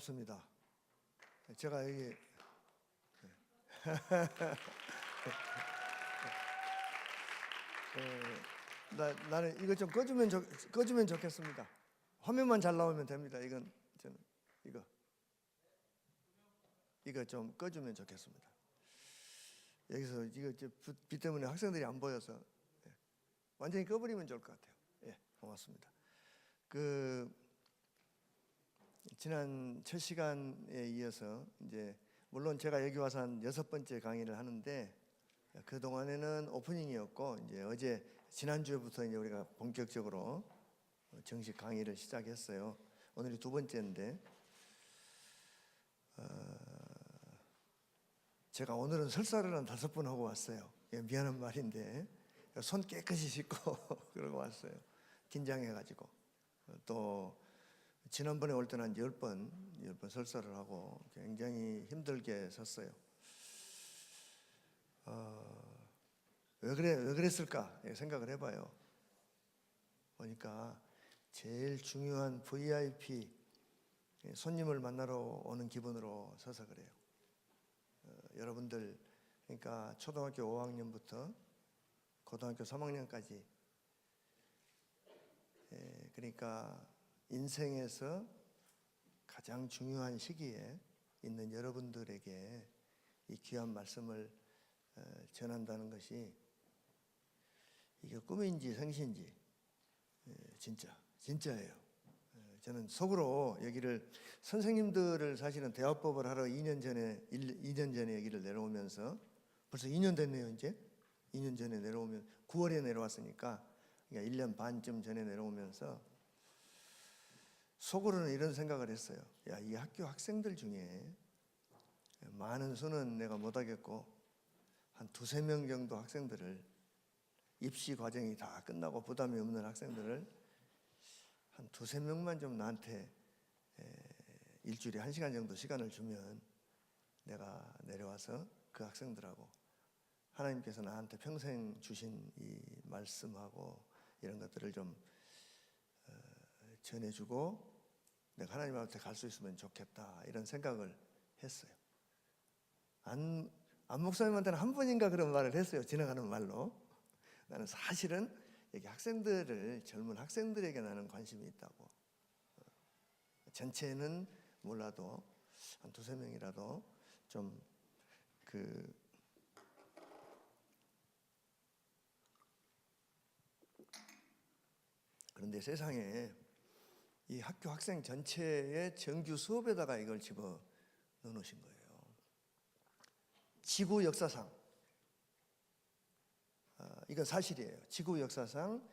반갑습니다. 제가 여기 나는 이거 좀 꺼주면 좋겠습니다. 화면만 잘 나오면 됩니다. 이건 저는 이거 좀 꺼주면 좋겠습니다. 여기서 이거 빛 때문에 학생들이 안 보여서 완전히 꺼버리면 좋을 것 같아요. 예, 고맙습니다. 지난 첫 시간에 이어서 이제 물론 제가 여기 와서 한 6번째 강의를 하는데 그 동안에는 오프닝이었고 이제 지난주부터 이제 우리가 본격적으로 정식 강의를 시작했어요. 오늘이 2번째인데 제가 오늘은 설사를 한 5번 하고 왔어요. 미안한 말인데 손 깨끗이 씻고 그러고 왔어요. 긴장해가지고 또 지난번에 올 때는 한 10번 설사를 하고 굉장히 힘들게 섰어요. 왜 그랬을까 생각을 해봐요. 보니까 제일 중요한 VIP 손님을 만나러 오는 기분으로 서서 그래요. 여러분들 그러니까 초등학교 5학년부터 고등학교 3학년까지 그러니까 인생에서 가장 중요한 시기에 있는 여러분들에게 이 귀한 말씀을 전한다는 것이 이게 꿈인지 생시인지 진짜예요. 저는 속으로 여기를 선생님들을 사실은 대화법을 하러 2년 전에 여기를 내려오면서 벌써 2년 됐네요. 이제 2년 전에 내려오면 9월에 내려왔으니까 그러니까 1년 반쯤 전에 내려오면서 속으로는 이런 생각을 했어요. 야, 이 학교 학생들 중에 많은 수는 내가 못하겠고 한 2-3명 정도 학생들을 입시 과정이 다 끝나고 부담이 없는 학생들을 한 2-3명만 좀 나한테 일주일에 1시간 정도 시간을 주면 내가 내려와서 그 학생들하고 하나님께서 나한테 평생 주신 이 말씀하고 이런 것들을 좀 전해주고 내가 하나님 앞에 갈 수 있으면 좋겠다 이런 생각을 했어요. 안 목사님한테는 한 번인가 그런 말을 했어요. 지나가는 말로. 나는 사실은 여기 젊은 학생들에게 나는 관심이 있다고. 전체는 몰라도 한 2-3명이라도 좀 그런데 세상에 이 학교 학생 전체의 정규 수업에다가 이걸 집어 넣으신 거예요. 지구 역사상 이건 사실이에요. 지구 역사상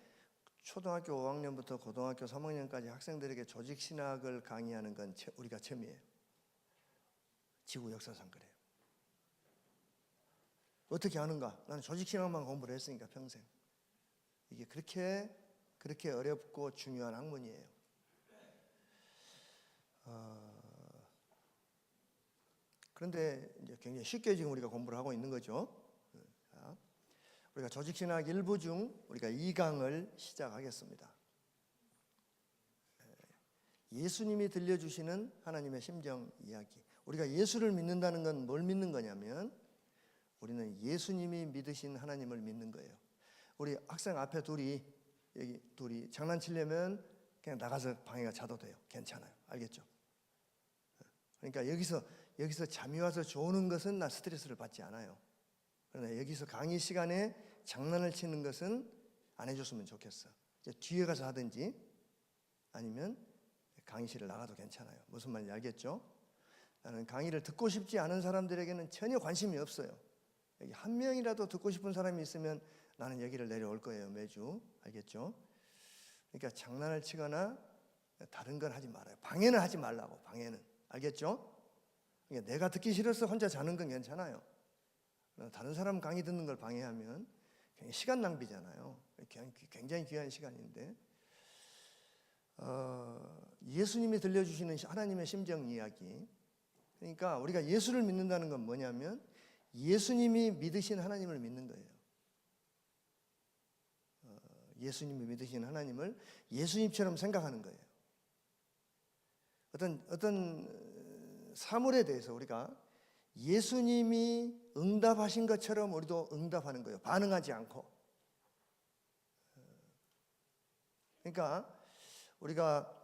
초등학교 5학년부터 고등학교 3학년까지 학생들에게 조직신학을 강의하는 건 우리가 처음이에요. 지구 역사상 그래요. 어떻게 아는가? 나는 조직신학만 공부를 했으니까 평생. 이게 그렇게 어렵고 중요한 학문이에요. 그런데 이제 굉장히 쉽게 지금 우리가 공부를 하고 있는 거죠. 우리가 조직신학 1부 중 우리가 2강을 시작하겠습니다. 예수님이 들려주시는 하나님의 심정 이야기. 우리가 예수를 믿는다는 건 뭘 믿는 거냐면 우리는 예수님이 믿으신 하나님을 믿는 거예요. 우리 학생 앞에 여기 둘이 장난치려면 그냥 나가서 방해가 자도 돼요. 괜찮아요. 알겠죠? 그러니까 여기서 잠이 와서 조는 것은 나 스트레스를 받지 않아요. 그러나 여기서 강의 시간에 장난을 치는 것은 안 해줬으면 좋겠어. 이제 뒤에 가서 하든지 아니면 강의실을 나가도 괜찮아요. 무슨 말인지 알겠죠? 나는 강의를 듣고 싶지 않은 사람들에게는 전혀 관심이 없어요. 여기 한 명이라도 듣고 싶은 사람이 있으면 나는 여기를 내려올 거예요. 매주. 알겠죠? 그러니까 장난을 치거나 다른 건 하지 말아요. 방해는 하지 말라고. 방해는. 알겠죠? 그러니까 내가 듣기 싫어서 혼자 자는 건 괜찮아요. 다른 사람 강의 듣는 걸 방해하면 굉장히 시간 낭비잖아요. 굉장히 귀한 시간인데 예수님이 들려주시는 하나님의 심정 이야기. 그러니까 우리가 예수를 믿는다는 건 뭐냐면 예수님이 믿으신 하나님을 믿는 거예요. 예수님이 믿으신 하나님을 예수님처럼 생각하는 거예요. 어떤 사물에 대해서 우리가 예수님이 응답하신 것처럼 우리도 응답하는 거예요. 반응하지 않고. 그러니까 우리가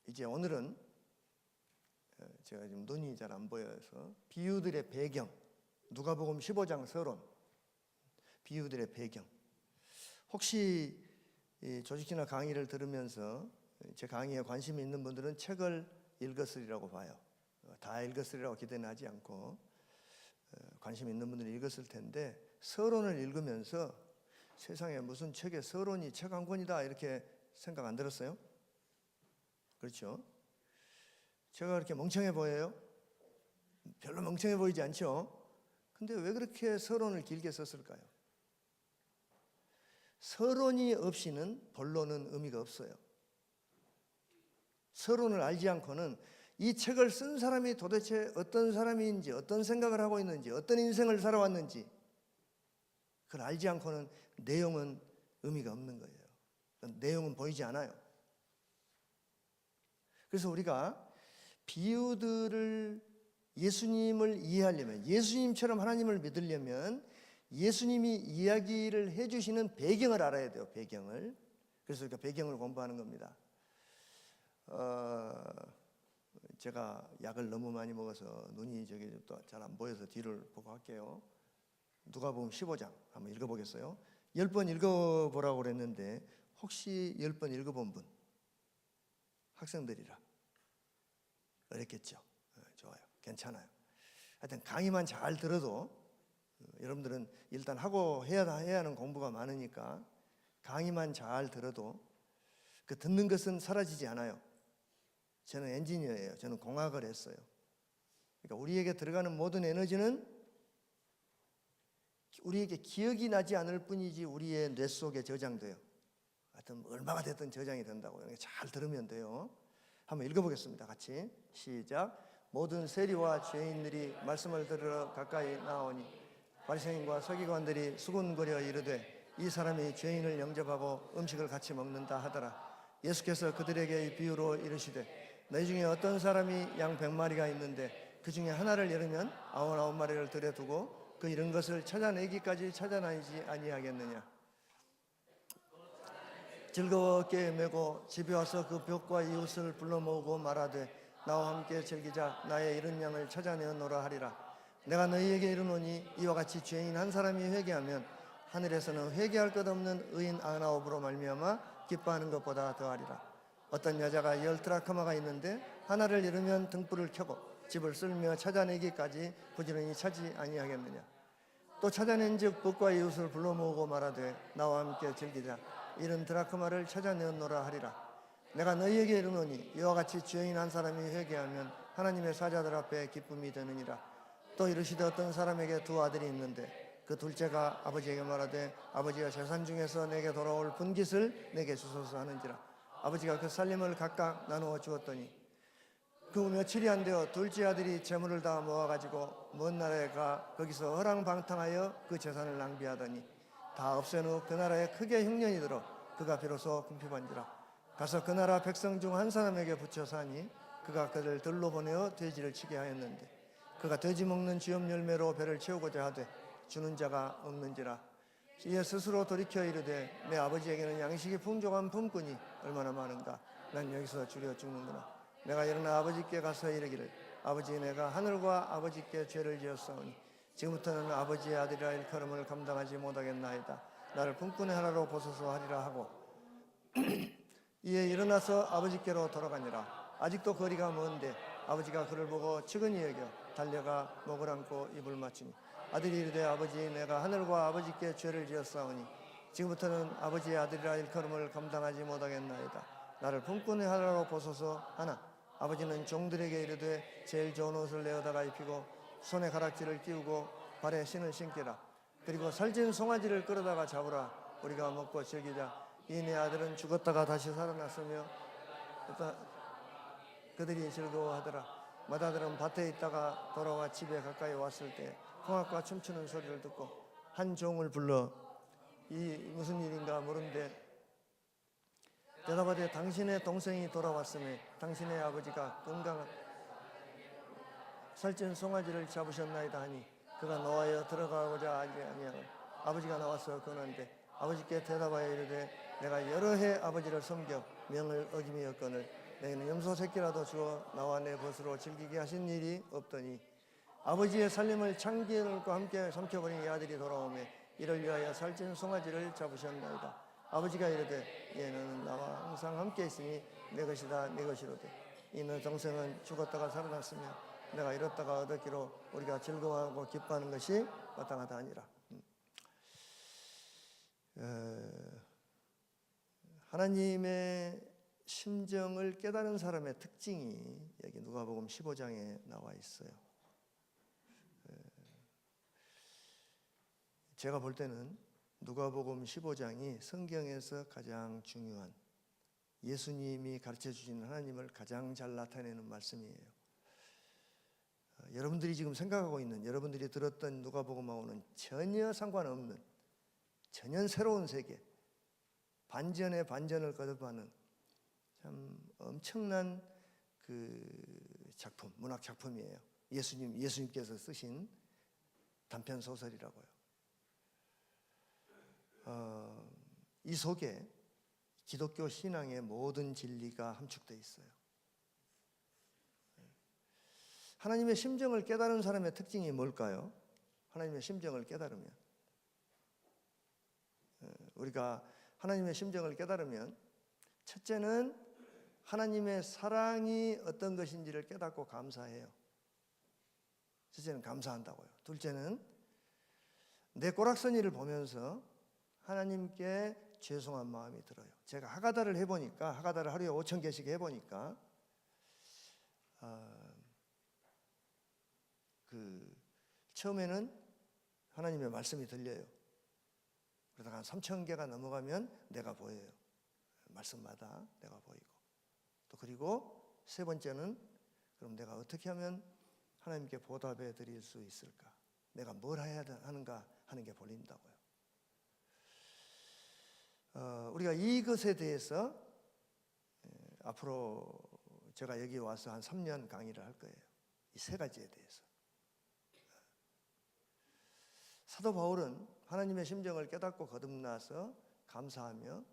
이제 오늘은 제가 지금 눈이 잘 안 보여서 비유들의 배경, 누가복음 15장 서론, 비유들의 배경. 혹시 조직이나 강의를 들으면서 제 강의에 관심이 있는 분들은 책을 읽었으리라고 봐요. 다 읽었으리라고 기대는 하지 않고 관심 있는 분들은 읽었을 텐데, 서론을 읽으면서 세상에 무슨 책에 서론이 책 한 권이다 이렇게 생각 안 들었어요? 그렇죠? 제가 그렇게 멍청해 보여요? 별로 멍청해 보이지 않죠? 근데 왜 그렇게 서론을 길게 썼을까요? 서론이 없이는 본론은 의미가 없어요. 서론을 알지 않고는 이 책을 쓴 사람이 도대체 어떤 사람인지, 어떤 생각을 하고 있는지, 어떤 인생을 살아왔는지 그걸 알지 않고는 내용은 의미가 없는 거예요. 내용은 보이지 않아요. 그래서 우리가 비유들을, 예수님을 이해하려면, 예수님처럼 하나님을 믿으려면 예수님이 이야기를 해주시는 배경을 알아야 돼요. 배경을. 그래서 우리가 배경을 공부하는 겁니다. 제가 약을 너무 많이 먹어서 눈이 저기 또 잘 안 보여서 뒤를 보고 할게요. 누가복음 15장 한번 읽어보겠어요. 10번 읽어보라고 그랬는데 혹시 10번 읽어본 분? 학생들이라 어렵겠죠? 좋아요. 괜찮아요. 하여튼 강의만 잘 들어도 여러분들은 일단 하고 해야 하는 공부가 많으니까 강의만 잘 들어도 그 듣는 것은 사라지지 않아요. 저는 엔지니어예요. 저는 공학을 했어요. 그러니까 우리에게 들어가는 모든 에너지는 우리에게 기억이 나지 않을 뿐이지 우리의 뇌 속에 저장돼요. 하여튼 얼마가 됐든 저장이 된다고. 잘 들으면 돼요. 한번 읽어보겠습니다. 같이 시작. 모든 세리와 죄인들이 말씀을 들으러 가까이 나오니 바리새인과 서기관들이 수군거려 이르되 이 사람이 죄인을 영접하고 음식을 같이 먹는다 하더라. 예수께서 그들에게 이 비유로 이르시되 너희 중에 어떤 사람이 양 100마리가 있는데 그 중에 하나를 잃으면 99마리를 들여 두고 그 잃은 것을 찾아내기까지 찾아나지 아니하겠느냐. 즐거웠게 메고 집에 와서 그 벽과 이웃을 불러 모으고 말하되 나와 함께 즐기자. 나의 잃은 양을 찾아내었노라 하리라. 내가 너희에게 이르노니 이와 같이 죄인 한 사람이 회개하면 하늘에서는 회개할 것 없는 의인 99으로 말미암아 기뻐하는 것보다 더하리라. 어떤 여자가 10드라크마가 있는데 하나를 잃으면 등불을 켜고 집을 쓸며 찾아내기까지 부지런히 찾지 아니하겠느냐. 또 찾아낸 즉 벽과 이웃을 불러 모으고 말하되 나와 함께 즐기자. 잃은 드라크마를 찾아내었노라 하리라. 내가 너희에게 이르노니 이와 같이 죄인 한 사람이 회개하면 하나님의 사자들 앞에 기쁨이 되느니라. 또 이르시되 어떤 사람에게 2 아들이 있는데 그 둘째가 아버지에게 말하되 아버지가 재산 중에서 내게 돌아올 분깃을 내게 주소서 하는지라. 아버지가 그 살림을 각각 나누어 주었더니 그 며칠이 안 되어 둘째 아들이 재물을 다 모아가지고 먼 나라에 가 거기서 허랑방탕하여 그 재산을 낭비하더니 다 없앤 후 그 나라에 크게 흉년이 들어 그가 비로소 궁핍한지라. 가서 그 나라 백성 중 한 사람에게 붙여 사니 그가 그를 들로 보내어 돼지를 치게 하였는데 그가 돼지 먹는 쥐염 열매로 배를 채우고자 하되 주는 자가 없는지라. 이에 스스로 돌이켜 이르되 내 아버지에게는 양식이 풍족한 품꾼이 얼마나 많은가. 난 여기서 줄여 죽는구나. 내가 일어나 아버지께 가서 이르기를 아버지 내가 하늘과 아버지께 죄를 지었사오니 지금부터는 아버지의 아들이라 일컬음을 감당하지 못하겠나이다. 나를 품꾼의 하나로 보소서 하리라 하고 이에 일어나서 아버지께로 돌아가니라. 아직도 거리가 먼데 아버지가 그를 보고 측은히 여겨 달려가 목을 안고 입을 맞추니 아들이 이르되 아버지 내가 하늘과 아버지께 죄를 지었사오니 지금부터는 아버지의 아들이라 일컬음을 감당하지 못하겠나이다. 나를 품꾼의 하나로 보소서 하나 아버지는 종들에게 이르되 제일 좋은 옷을 내어다가 입히고 손에 가락지를 끼우고 발에 신을 신기라. 그리고 살찐 송아지를 끌어다가 잡으라. 우리가 먹고 즐기자. 이 내 아들은 죽었다가 다시 살아났으며 그들이 즐거워하더라. 맏아들은 밭에 있다가 돌아와 집에 가까이 왔을 때 홍학과 춤추는 소리를 듣고 한 종을 불러 이 무슨 일인가 물은데 대답하되 당신의 동생이 돌아왔음에 당신의 아버지가 건강한 살찐 송아지를 잡으셨나이다 하니 그가 노하여 들어가고자 하지 아니하고 아버지가 나와서 권하는데 아버지께 대답하여 이르되 내가 여러 해 아버지를 섬겨 명을 어김이었거늘 내게는 염소 새끼라도 주어 나와 내 벗으로 즐기게 하신 일이 없더니 아버지의 살림을 창기들과 함께 삼켜버린 이 아들이 돌아오매 이를 위하여 살찐 송아지를 잡으셨나이다. 아버지가 이르되 얘는 나와 항상 함께 있으니 내 것이다 내 것이로되 이는 동생은 죽었다가 살아났으며 내가 잃었다가 얻었기로 우리가 즐거워하고 기뻐하는 것이 마땅하다 하니라. 하나님의 심정을 깨달은 사람의 특징이 여기 누가복음 15장에 나와 있어요. 제가 볼 때는 누가복음 15장이 성경에서 가장 중요한 예수님이 가르쳐 주시는 하나님을 가장 잘 나타내는 말씀이에요. 여러분들이 지금 생각하고 있는, 여러분들이 들었던 누가복음하고는 전혀 상관없는, 전혀 새로운 세계, 반전의 반전을 거듭하는 참 엄청난 그 작품, 문학 작품이에요. 예수님께서 쓰신 단편 소설이라고요. 이 속에 기독교 신앙의 모든 진리가 함축되어 있어요. 하나님의 심정을 깨달은 사람의 특징이 뭘까요? 하나님의 심정을 깨달으면, 우리가 하나님의 심정을 깨달으면 첫째는 하나님의 사랑이 어떤 것인지를 깨닫고 감사해요. 첫째는 감사한다고요. 둘째는 내 꼬락서니를 보면서 하나님께 죄송한 마음이 들어요. 제가 하가다를 해보니까, 하가다를 하루에 5,000개씩 해보니까 처음에는 하나님의 말씀이 들려요. 그러다가 한 3,000개가 넘어가면 내가 보여요. 말씀마다 내가 보이고. 또 그리고 세 번째는 그럼 내가 어떻게 하면 하나님께 보답해 드릴 수 있을까? 내가 뭘 해야 하는가 하는 게 보인다고요. 우리가 이것에 대해서 앞으로 제가 여기 와서 한 3년 강의를 할 거예요. 이 세 가지에 대해서. 사도 바울은 하나님의 심정을 깨닫고 거듭나서 감사하며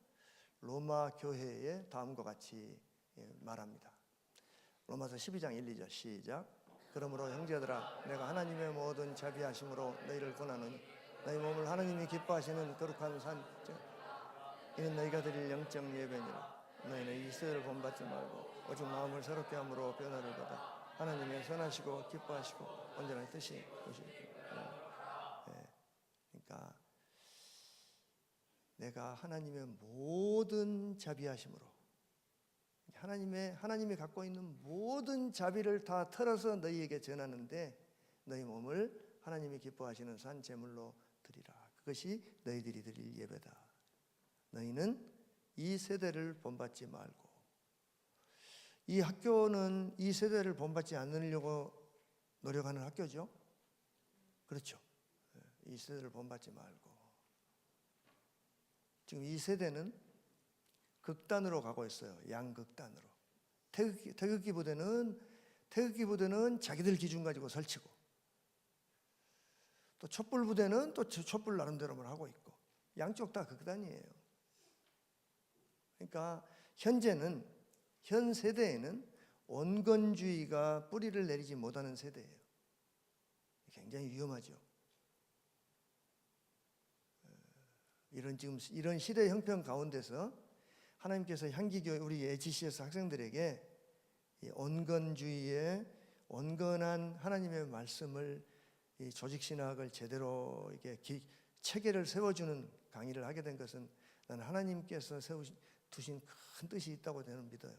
로마 교회에 다음과 같이 말합니다. 로마서 12장 1, 2절 시작. 그러므로 형제들아 내가 하나님의 모든 자비하심으로 너희를 권하노니 너희 몸을 하나님이 기뻐하시는 거룩한 산 이는 너희가 드릴 영적 예배니라. 너희는 이 세대를 본받지 말고 오직 마음을 새롭게 함으로 변화를 받아 하나님의 선하시고 기뻐하시고 온전한 뜻이 보시고. 그러니까 내가 하나님의 모든 자비하심으로 하나님이 갖고 있는 모든 자비를 다 털어서 너희에게 전하는데 너희 몸을 하나님이 기뻐하시는 산 제물로 드리라. 그것이 너희들이 드릴 예배다. 너희는 이 세대를 본받지 말고. 이 학교는 이 세대를 본받지 않으려고 노력하는 학교죠. 그렇죠. 이 세대를 본받지 말고. 지금 이 세대는 극단으로 가고 있어요. 양극단으로. 태극기 부대는 자기들 기준 가지고 설치고, 또 촛불 부대는 또 촛불 나름대로만 하고 있고, 양쪽 다 극단이에요. 그러니까 현 세대에는 온건주의가 뿌리를 내리지 못하는 세대예요. 굉장히 위험하죠. 이런 시대 형편 가운데서 하나님께서 향기교회 우리 HCS 학생들에게 이 온건주의의 온건한 하나님의 말씀을, 이 조직신학을 제대로 이렇게 체계를 세워주는 강의를 하게 된 것은 나는 하나님께서 두신 큰 뜻이 있다고 저는 믿어요.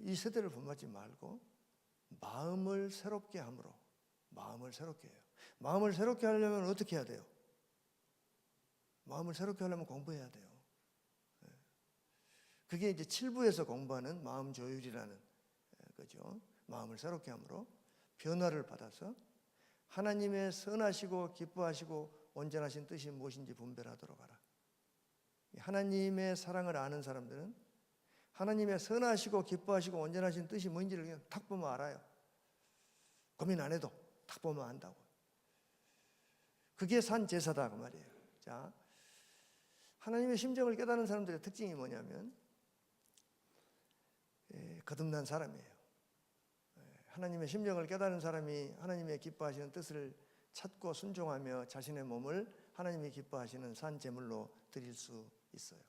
이 세대를 본받지 말고 마음을 새롭게 함으로. 마음을 새롭게 해요. 마음을 새롭게 하려면 어떻게 해야 돼요? 마음을 새롭게 하려면 공부해야 돼요. 그게 이제 7부에서 공부하는 마음 조율이라는 거죠. 마음을 새롭게 함으로 변화를 받아서 하나님의 선하시고 기뻐하시고 온전하신 뜻이 무엇인지 분별하도록 하라. 하나님의 사랑을 아는 사람들은 하나님의 선하시고 기뻐하시고 온전하신 뜻이 뭔지를 그냥 탁 보면 알아요. 고민 안 해도 탁 보면 안다고. 그게 산 제사다 그 말이에요. 자, 하나님의 심정을 깨닫는 사람들의 특징이 뭐냐면 거듭난 사람이에요. 하나님의 심정을 깨닫는 사람이 하나님의 기뻐하시는 뜻을 찾고 순종하며 자신의 몸을 하나님이 기뻐하시는 산 제물로 드릴 수 있어요.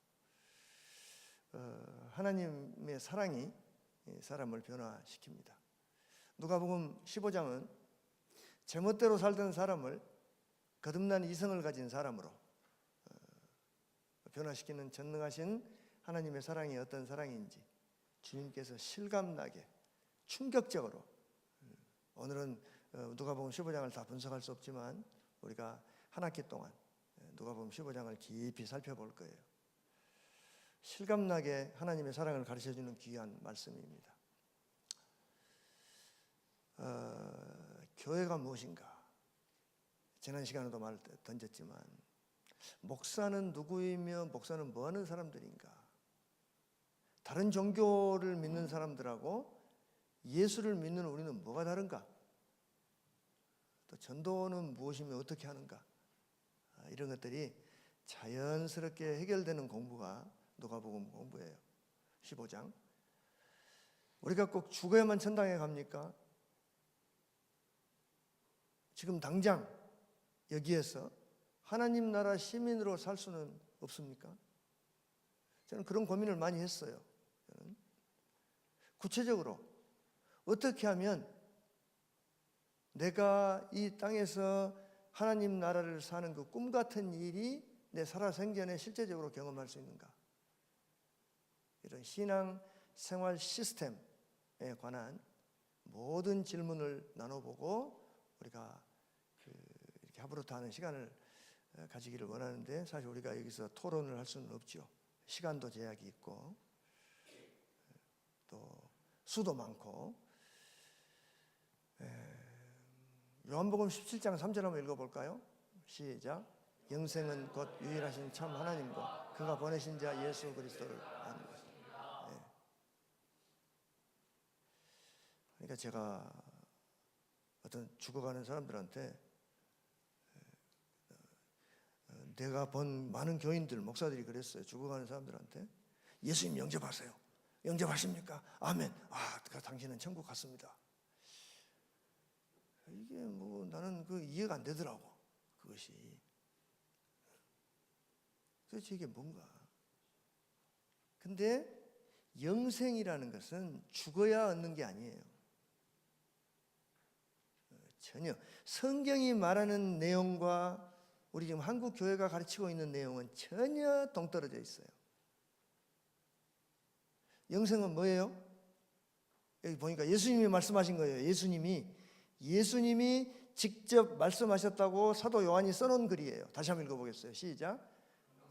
하나님의 사랑이 사람을 변화시킵니다. 누가복음 15장은 제멋대로 살던 사람을 거듭난 이성을 가진 사람으로 변화시키는 전능하신 하나님의 사랑이 어떤 사랑인지 주님께서 실감나게 충격적으로, 오늘은 누가복음 15장을 다 분석할 수 없지만 우리가 한 학기 동안 누가복음 15장을 깊이 살펴볼 거예요. 실감나게 하나님의 사랑을 가르쳐주는 귀한 말씀입니다. 교회가 무엇인가? 지난 시간에도 말 던졌지만 목사는 누구이며 목사는 뭐하는 사람들인가? 다른 종교를 믿는 사람들하고 예수를 믿는 우리는 뭐가 다른가? 또 전도는 무엇이며 어떻게 하는가? 이런 것들이 자연스럽게 해결되는 공부가 누가복음 공부예요. 15장. 우리가 꼭 죽어야만 천당에 갑니까? 지금 당장 여기에서 하나님 나라 시민으로 살 수는 없습니까? 저는 그런 고민을 많이 했어요. 저는 구체적으로 어떻게 하면 내가 이 땅에서 하나님 나라를 사는 그 꿈 같은 일이 내 살아생전에 실제적으로 경험할 수 있는가? 이런 신앙 생활 시스템에 관한 모든 질문을 나눠보고 우리가 이렇게 하부로트 하는 시간을 가지기를 원하는데, 사실 우리가 여기서 토론을 할 수는 없죠. 시간도 제약이 있고 또 수도 많고. 요한복음 17장 3절 한번 읽어볼까요? 시작. 영생은 곧 유일하신 참 하나님과 그가 보내신 자 예수 그리스도를 아는 것입니다. 그러니까 제가 어떤 죽어가는 사람들한테, 내가 본 많은 교인들, 목사들이 그랬어요. 죽어가는 사람들한테 예수님 영접하세요. 영접하십니까? 아멘. 당신은 천국 갔습니다. 이게 뭐 나는 그 이해가 안 되더라고, 그것이. 도대체 이게 뭔가? 근데 영생이라는 것은 죽어야 얻는 게 아니에요. 전혀. 성경이 말하는 내용과 우리 지금 한국 교회가 가르치고 있는 내용은 전혀 동떨어져 있어요. 영생은 뭐예요? 여기 보니까 예수님이 말씀하신 거예요. 예수님이 직접 말씀하셨다고 사도 요한이 써놓은 글이에요. 다시 한번 읽어보겠어요. 시작.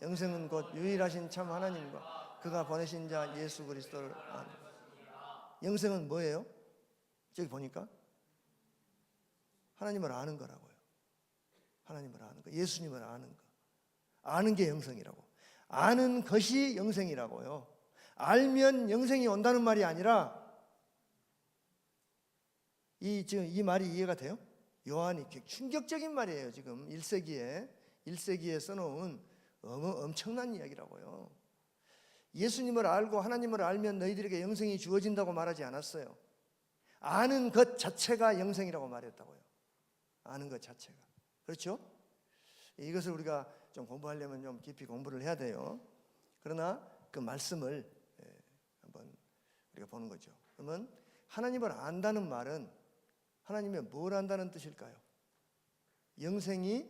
영생은 곧 유일하신 참 하나님과 그가 보내신 자 예수 그리스도를 아는 것입니다. 영생은 뭐예요? 저기 보니까 하나님을 아는 거라고요. 하나님을 아는 거, 예수님을 아는 거. 아는 게 영생이라고. 아는 것이 영생이라고요. 알면 영생이 온다는 말이 아니라, 지금 이 말이 이해가 돼요? 요한이 충격적인 말이에요. 지금 1세기에 써놓은 엄청난 이야기라고요. 예수님을 알고 하나님을 알면 너희들에게 영생이 주어진다고 말하지 않았어요. 아는 것 자체가 영생이라고 말했다고요. 아는 것 자체가. 그렇죠? 이것을 우리가 좀 공부하려면 좀 깊이 공부를 해야 돼요. 그러나 그 말씀을 한번 우리가 보는 거죠. 그러면 하나님을 안다는 말은 하나님의 뭘 안다는 뜻일까요? 영생이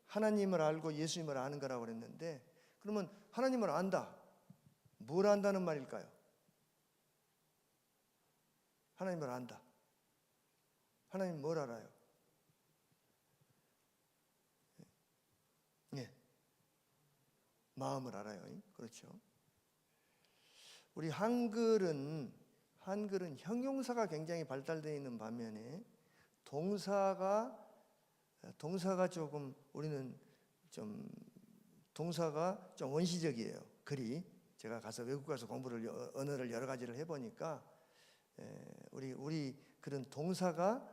하나님을 알고 예수님을 아는 거라고 그랬는데, 그러면 하나님을 안다, 뭘 안다는 말일까요? 하나님을 안다. 하나님 뭘 알아요? 마음을 알아요. 그렇죠? 우리 한글은 형용사가 굉장히 발달되어 있는 반면에 동사가 조금 우리는 좀 동사가 좀 원시적이에요. 글이 제가 가서 외국 가서 공부를 언어를 여러 가지를 해보니까 우리 그런 동사가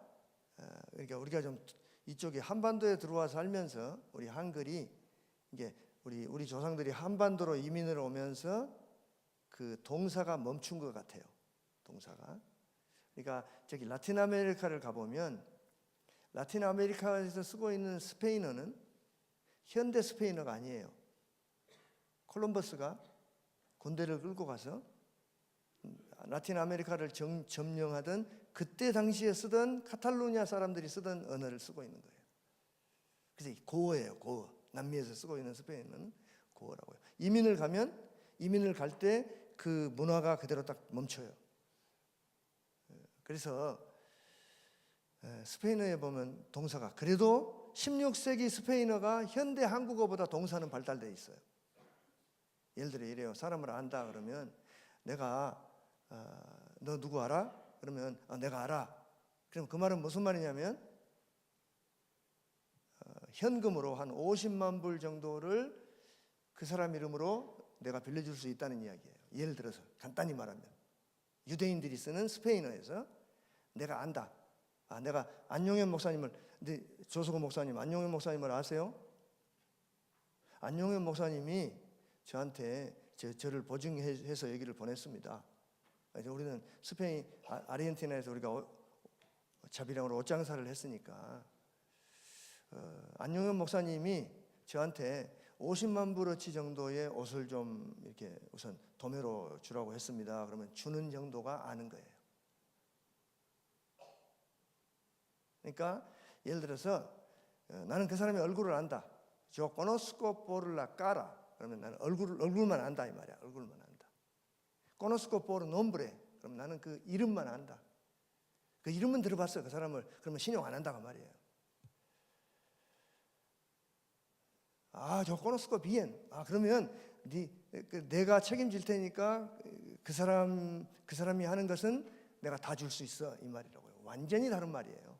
그러니까 우리가 좀 이쪽에 한반도에 들어와 살면서 우리 한글이 이게 우리 조상들이 한반도로 이민을 오면서 그 동사가 멈춘 것 같아요. 동사가. 그러니까 저기 라틴 아메리카를 가보면 라틴 아메리카에서 쓰고 있는 스페인어는 현대 스페인어가 아니에요. 콜럼버스가 군대를 끌고 가서 라틴 아메리카를 점령하던 그때 당시에 쓰던 카탈루냐 사람들이 쓰던 언어를 쓰고 있는 거예요. 그래서 고어예요. 고어. 남미에서 쓰고 있는 스페인어는 고어라고요. 이민을 갈 때 그 문화가 그대로 딱 멈춰요. 그래서 스페인어에 보면 동사가 그래도 16세기 스페인어가 현대 한국어보다 동사는 발달되어 있어요. 예를 들어 이래요. 사람을 안다 그러면 내가 너 누구 알아? 그러면 내가 알아. 그럼 그 말은 무슨 말이냐면 현금으로 한 50만 불 정도를 그 사람 이름으로 내가 빌려줄 수 있다는 이야기예요. 예를 들어서 간단히 말하면 유대인들이 쓰는 스페인어에서 내가 안다. 내가 안용현 목사님을, 근데 조수고 목사님, 안용현 목사님을 아세요? 안용현 목사님이 저한테 저를 보증해서 얘기를 보냈습니다. 우리는 스페인, 아르헨티나에서 우리가 자비랑으로 옷장사를 했으니까 안용현 목사님이 저한테 50만 불어치 정도의 옷을 좀 이렇게 우선 도매로 주라고 했습니다. 그러면 주는 정도가 아는 거예요. 그러니까 예를 들어서 나는 그 사람의 얼굴을 안다. Yo conozco por la cara. 그러면 나는 얼굴만 안다 이 말이야. 얼굴만 안다. Conozco por nombre. 그럼 나는 그 이름만 안다. 그 이름은 들어봤어 그 사람을. 그러면 신용 안 한다고 말이에요. Yo conozco bien. 그러면 내가 책임질 테니까 그 사람이 하는 것은 내가 다 줄 수 있어 이 말이라고요. 완전히 다른 말이에요.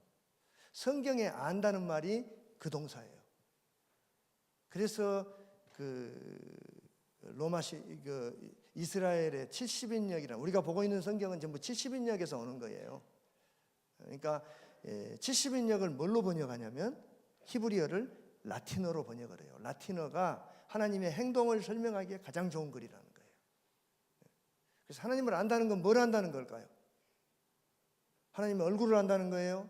성경에 안다는 말이 그 동사예요. 그래서 이스라엘의 70인역이란 우리가 보고 있는 성경은 전부 70인역에서 오는 거예요. 그러니까 70인역을 뭘로 번역하냐면 히브리어를 라틴어로 번역을 해요. 라틴어가 하나님의 행동을 설명하기에 가장 좋은 글이라는 거예요. 그래서 하나님을 안다는 건 뭘 안다는 걸까요? 하나님의 얼굴을 안다는 거예요?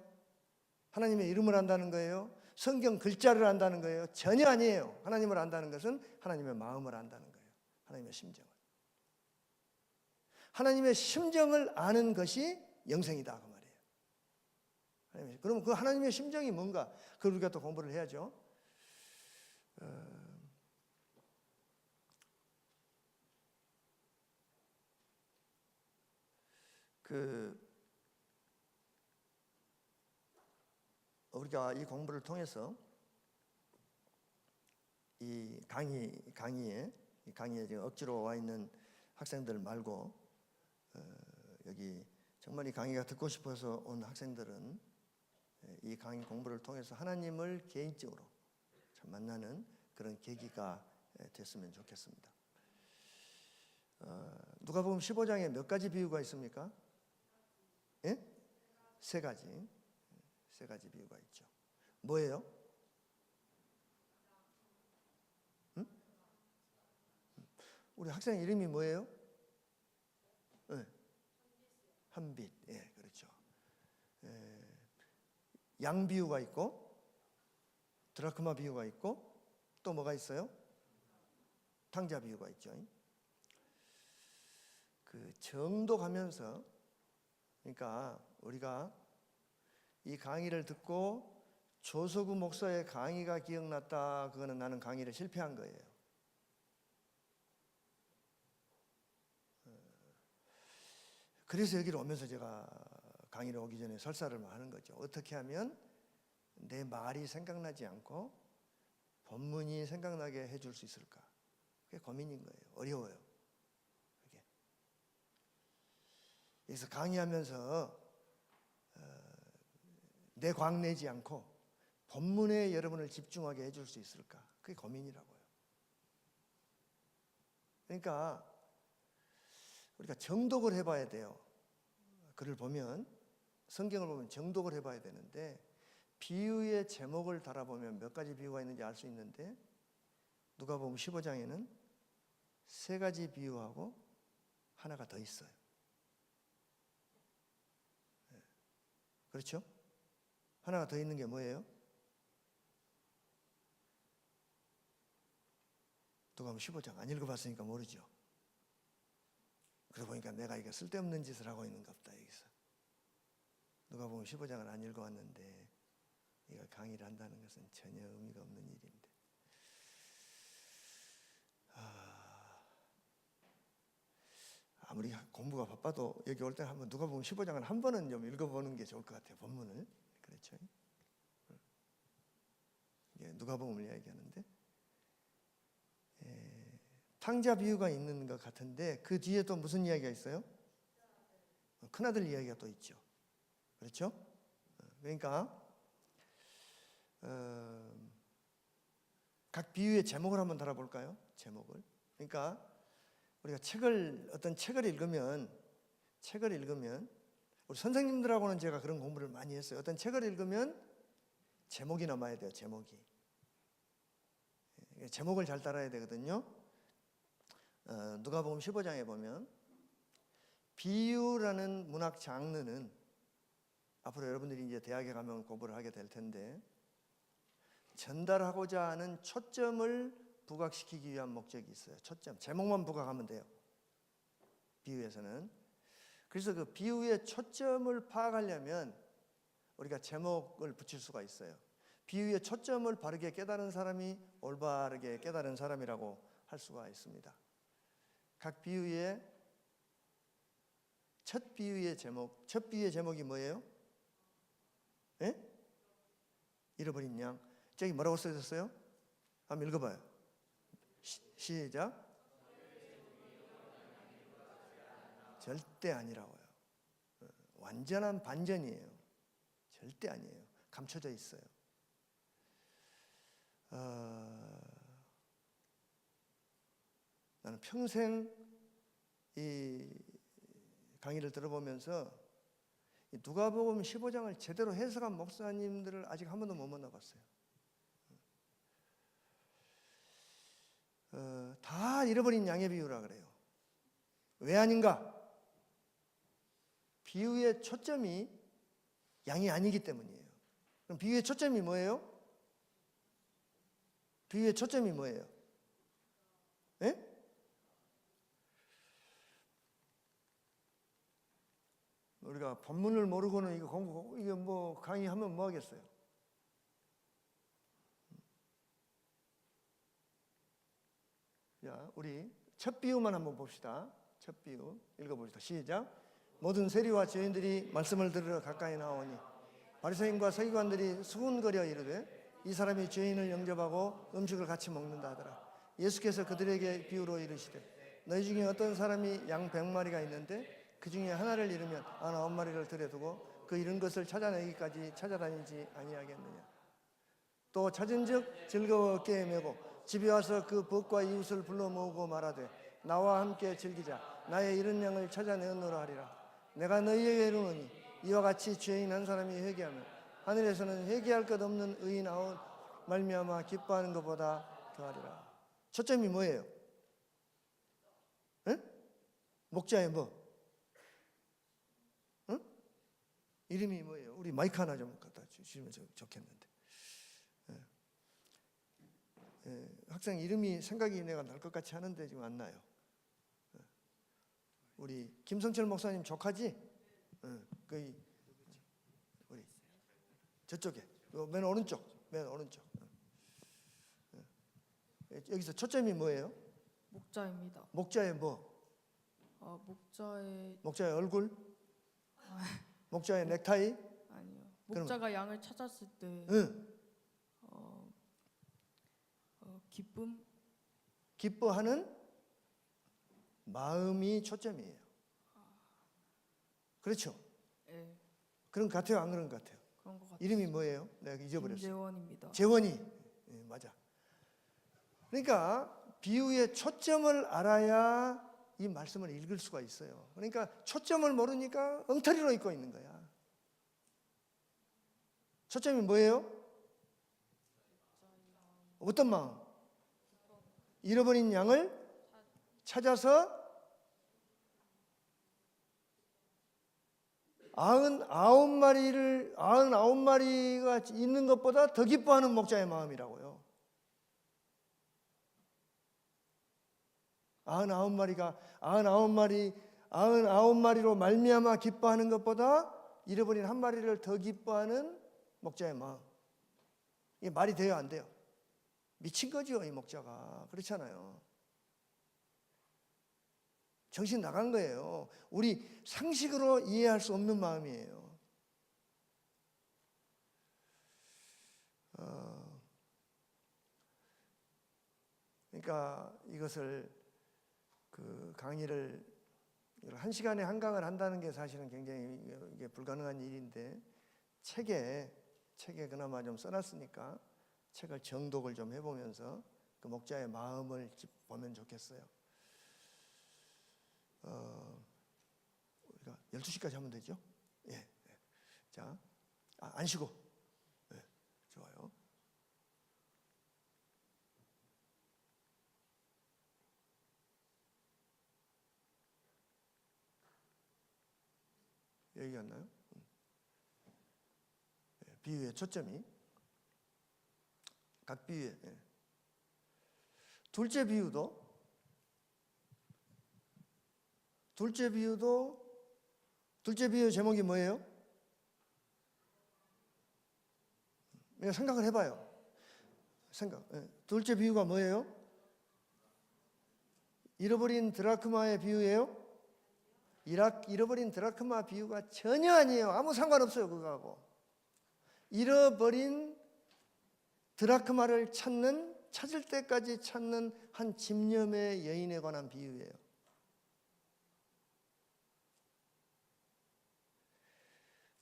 하나님의 이름을 안다는 거예요? 성경 글자를 안다는 거예요? 전혀 아니에요. 하나님을 안다는 것은 하나님의 마음을 안다는 거예요. 하나님의 심정을. 하나님의 심정을 아는 것이 영생이다 그 말이에요. 그럼 그 하나님의 심정이 뭔가? 그걸 우리가 또 공부를 해야죠. 우리가 이 공부를 통해서 이 강의에 지금 억지로 와 있는 학생들 말고 여기 정말 이 강의가 듣고 싶어서 온 학생들은 이 강의 공부를 통해서 하나님을 개인적으로 참 만나는 그런 계기가 됐으면 좋겠습니다. 누가복음 15장에 몇 가지 비유가 있습니까? 예? 세 가지 비유가 있죠. 뭐예요? 응? 우리 학생 이름이 뭐예요? 네. 한빛. 예, 그렇죠. 양 비유가 있고 드라크마 비유가 있고 또 뭐가 있어요? 탕자 비유가 있죠. 그 정도 가면서 그러니까 우리가 이 강의를 듣고 조석우 목사의 강의가 기억났다. 그거는 나는 강의를 실패한 거예요. 그래서 여기를 오면서 제가 강의를 오기 전에 설사를 하는 거죠. 어떻게 하면 내 말이 생각나지 않고 본문이 생각나게 해줄 수 있을까? 그게 고민인 거예요. 어려워요. 그게. 그래서 강의하면서 내 광내지 않고 본문에 여러분을 집중하게 해줄 수 있을까? 그게 고민이라고요. 그러니까 우리가 정독을 해봐야 돼요. 글을 보면, 성경을 보면 정독을 해봐야 되는데, 비유의 제목을 달아보면 몇 가지 비유가 있는지 알 수 있는데, 누가복음 15장에는 3가지 비유하고 하나가 더 있어요. 그렇죠? 하나가 더 있는 게 뭐예요? 누가복음 15장 안 읽어봤으니까 모르죠. 그러고 보니까 내가 이거 쓸데없는 짓을 하고 있는가 보다 여기서. 누가복음 15장을 안 읽어왔는데 이거 강의를 한다는 것은 전혀 의미가 없는 일인데. 아무리 공부가 바빠도 여기 올 때 한번 누가복음 15장을 한 번은 좀 읽어보는 게 좋을 것 같아요. 본문을. 그렇죠? 누가복음을 이야기하는데 탕자 비유가 있는 것 같은데 그 뒤에 또 무슨 이야기가 있어요? 큰아들 이야기가 또 있죠. 그렇죠? 그러니까 각 비유의 제목을 한번 달아볼까요? 제목을. 그러니까 우리가 어떤 책을 읽으면 우리 선생님들하고는 제가 그런 공부를 많이 했어요. 어떤 책을 읽으면 제목이 남아야 돼요. 제목을 잘 따라야 되거든요. 누가복음 15장에 보면 비유라는 문학 장르는 앞으로 여러분들이 이제 대학에 가면 공부를 하게 될 텐데 전달하고자 하는 초점을 부각시키기 위한 목적이 있어요. 초점, 제목만 부각하면 돼요. 비유에서는. 그래서 그 비유의 초점을 파악하려면 우리가 제목을 붙일 수가 있어요. 비유의 초점을 바르게 깨달은 사람이 올바르게 깨달은 사람이라고 할 수가 있습니다. 각 비유의 첫 비유의 제목이 뭐예요? 예? 잃어버린 양. 저기 뭐라고 써졌어요? 한번 읽어봐요. 시작. 절대 아니라고요. 완전한 반전이에요. 절대 아니에요. 감춰져 있어요. 나는 평생 이 강의를 들어보면서 누가복음 15장을 제대로 해석한 목사님들을 아직 한 번도 못 만나봤어요. 다 잃어버린 양의 비유라 그래요. 왜 아닌가? 비유의 초점이 양이 아니기 때문이에요. 그럼 비유의 초점이 뭐예요? 비유의 초점이 뭐예요? 예? 우리가 본문을 모르고는 이거 뭐 강의하면 뭐 하겠어요? 자, 우리 첫 비유만 한번 봅시다. 첫 비유 읽어봅시다. 시작. 모든 세리와 죄인들이 말씀을 들으러 가까이 나오니 바리새인과 서기관들이 수군거려 이르되 이 사람이 죄인을 영접하고 음식을 같이 먹는다 하더라. 예수께서 그들에게 비유로 이르시되 너희 중에 어떤 사람이 양 100마리가 있는데 그 중에 하나를 잃으면 99마리를 들여두고 그 잃은 것을 찾아내기까지 찾아다니지 아니하겠느냐. 또 찾은즉 즐거워 어깨에 메고 집에 와서 그 벗과 이웃을 불러 모으고 말하되 나와 함께 즐기자. 나의 잃은 양을 찾아내었노라 하리라. 내가 너희에게 이르노니 이와 같이 죄인 한 사람이 회개하면 하늘에서는 회개할 것 없는 의인 9 말미암아 기뻐하는 것보다 더하리라. 초점이 뭐예요? 응? 목자의 뭐? 응? 이름이 뭐예요? 우리 마이크 하나 좀 갖다 주시면 좋겠는데. 학생 이름이 생각이 내가 날 것 같이 하는데 지금 안 나요. 우리 김성철 목사님 조카지? 우리 저쪽에 맨 오른쪽. 여기서 초점이 뭐예요? 목자입니다. 목자의 뭐? 목자의 얼굴? 목자의 넥타이? 아니요. 목자가 양을 찾았을 때 기쁨? 기뻐하는 마음이 초점이에요. 그렇죠? 네. 그런 것 같아요? 안 그런 것 같아요? 그런 것 같아요. 이름이 뭐예요? 내가 잊어버렸어요. 김재원입니다. 재원이. 네, 맞아. 그러니까 비유의 초점을 알아야 이 말씀을 읽을 수가 있어요. 그러니까 초점을 모르니까 엉터리로 읽고 있는 거야. 초점이 뭐예요? 어떤 마음? 잃어버린 양을 찾아서 99마리가 있는 것보다 더 기뻐하는 목자의 마음이라고요. 99마리로 말미암아 기뻐하는 것보다 잃어버린 한 마리를 더 기뻐하는 목자의 마음. 이게 말이 돼요, 안 돼요? 미친 거죠, 이 목자가. 그렇잖아요. 정신 나간 거예요. 우리 상식으로 이해할 수 없는 마음이에요. 그러니까 이것을 그 강의를 1시간에 한 강을 한다는 게 사실은 굉장히 이게 불가능한 일인데 책에 그나마 좀 써놨으니까 책을 정독을 좀 해보면서 그 목자의 마음을 보면 좋겠어요. 우리가 12시까지 하면 되죠? 예. 자, 안 쉬고. 예, 좋아요. 여기 갔나요? 예, 비유의 초점이 각 비유에. 예. 둘째 비유 제목이 뭐예요? 그냥 생각을 해봐요. 둘째 비유가 뭐예요? 잃어버린 드라크마의 비유예요? 잃어버린 드라크마 비유가 전혀 아니에요. 아무 상관없어요, 그거하고. 잃어버린 드라크마를 찾을 때까지 찾는 한 집념의 여인에 관한 비유예요.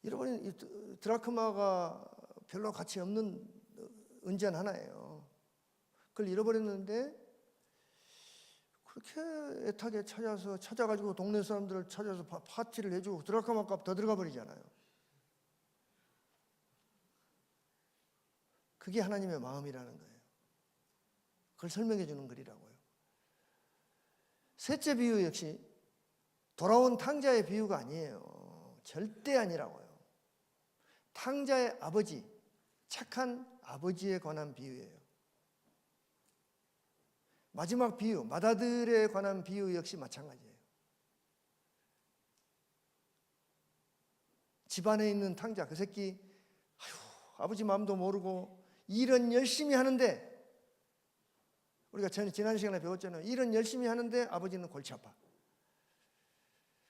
잃어버린 드라크마가 별로 가치 없는 은전 하나예요. 그걸 잃어버렸는데 그렇게 애타게 찾아가지고 동네 사람들을 찾아서 파티를 해주고 드라크마 값 더 들어가 버리잖아요. 그게 하나님의 마음이라는 거예요. 그걸 설명해 주는 글이라고요. 셋째 비유 역시 돌아온 탕자의 비유가 아니에요. 절대 아니라고요. 탕자의 아버지, 착한 아버지에 관한 비유예요. 마지막 비유, 맏아들에 관한 비유 역시 마찬가지예요. 집안에 있는 탕자, 그 새끼 아버지 마음도 모르고 일은 열심히 하는데, 우리가 지난 시간에 배웠잖아요. 일은 열심히 하는데 아버지는 골치 아파.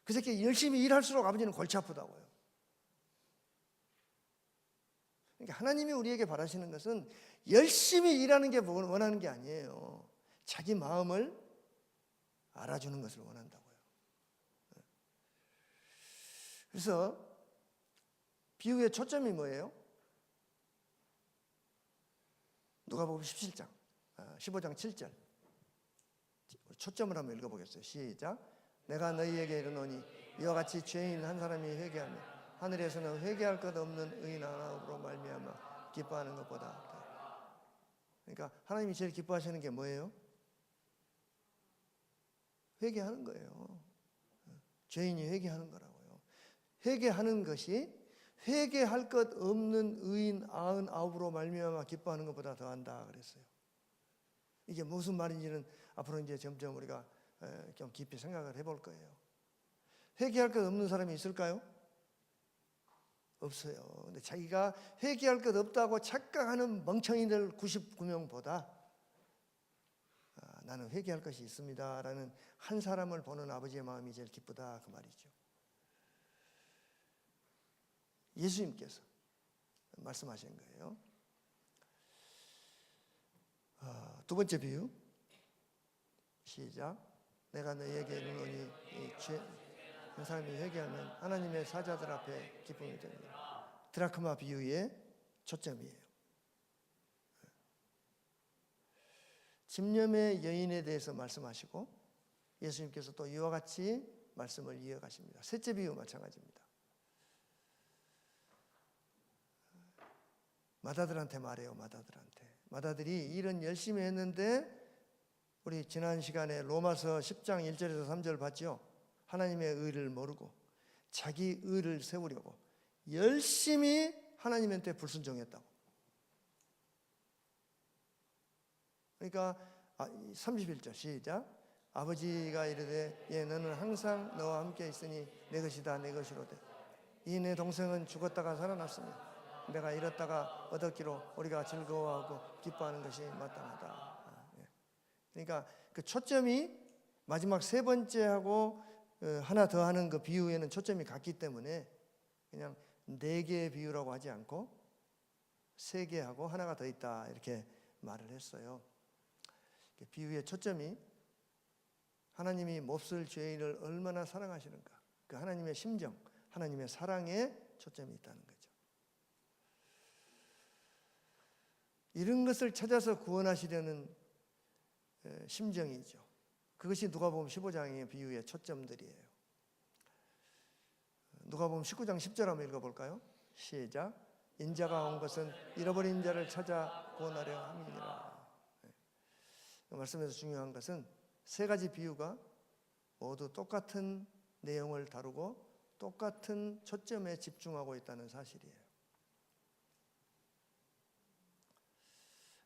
그 새끼 열심히 일할수록 아버지는 골치 아프다고요. 그러니까 하나님이 우리에게 바라시는 것은 열심히 일하는 게 원하는 게 아니에요. 자기 마음을 알아주는 것을 원한다고요. 그래서 비유의 초점이 뭐예요? 누가복음 17장 15장 7절 초점을 한번 읽어보겠어요. 시작. 내가 너희에게 이르노니 이와 같이 죄인 한 사람이 회개하며 하늘에서는 회개할 것 없는 의인 하나로 말미암아 기뻐하는 것보다. 그러니까 하나님이 제일 기뻐하시는 게 뭐예요? 회개하는 거예요. 죄인이 회개하는 거라고요. 회개하는 것이 회개할 것 없는 의인 99으로 말미암아 기뻐하는 것보다 더한다 그랬어요. 이게 무슨 말인지는 앞으로 이제 점점 우리가 좀 깊이 생각을 해볼 거예요. 회개할 것 없는 사람이 있을까요? 없어요. 근데 자기가 회개할 것 없다고 착각하는 멍청이들 99명보다 나는 회개할 것이 있습니다 라는 한 사람을 보는 아버지의 마음이 제일 기쁘다 그 말이죠. 예수님께서 말씀하신 거예요. 두 번째 비유 시작. 내가 너희에게 이르노니 한 사람이 회개하면 하나님의 사자들 앞에 기쁨이 됩니다. 드라크마 비유의 초점이에요. 집념의 여인에 대해서 말씀하시고 예수님께서 또 이와 같이 말씀을 이어가십니다. 셋째 비유 마찬가지입니다. 마다들한테 말해요. 마다들이 일은 열심히 했는데 우리 지난 시간에 로마서 10장 1절에서 3절 봤죠? 하나님의 의를 모르고 자기 의를 세우려고 열심히 하나님한테 불순종했다고. 그러니까 31절 시작. 아버지가 이르되 예 너는 항상 너와 함께 있으니 내 것이다 내 것이로되 이 내 동생은 죽었다가 살아났으니 내가 잃었다가 얻었기로 우리가 즐거워하고 기뻐하는 것이 마땅하다. 그러니까 그 초점이 마지막 세 번째하고 하나 더 하는 그 비유에는 초점이 같기 때문에 그냥 네 개의 비유라고 하지 않고 세 개하고 하나가 더 있다 이렇게 말을 했어요. 비유의 초점이 하나님이 몹쓸 죄인을 얼마나 사랑하시는가, 그 하나님의 심정, 하나님의 사랑에 초점이 있다는 거죠. 이런 것을 찾아서 구원하시려는 심정이죠. 그것이 누가복음 15장의 비유의 초점들이에요. 누가복음 19장 10절 한번 읽어볼까요? 시작. 인자가 온 것은 잃어버린 자를 찾아 구원하려 함이니라. 그 말씀에서 중요한 것은 세 가지 비유가 모두 똑같은 내용을 다루고 똑같은 초점에 집중하고 있다는 사실이에요.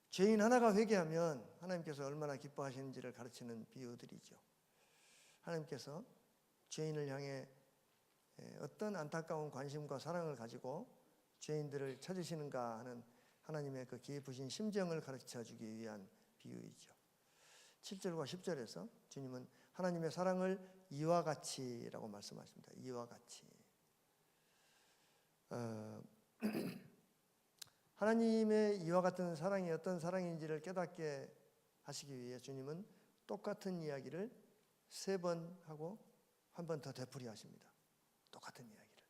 죄인 하나가 회개하면 하나님께서 얼마나 기뻐하시는지를 가르치는 비유들이죠. 하나님께서 죄인을 향해 어떤 안타까운 관심과 사랑을 가지고 죄인들을 찾으시는가 하는 하나님의 그 깊으신 심정을 가르쳐 주기 위한 비유이죠. 7절과 10절에서 주님은 하나님의 사랑을 이와 같이라고 말씀하십니다. 이와 같이. 하나님의 이와 같은 사랑이 어떤 사랑인지를 깨닫게 하시기 위해 주님은 똑같은 이야기를 세 번 하고 한 번 더 되풀이하십니다. 똑같은 이야기를.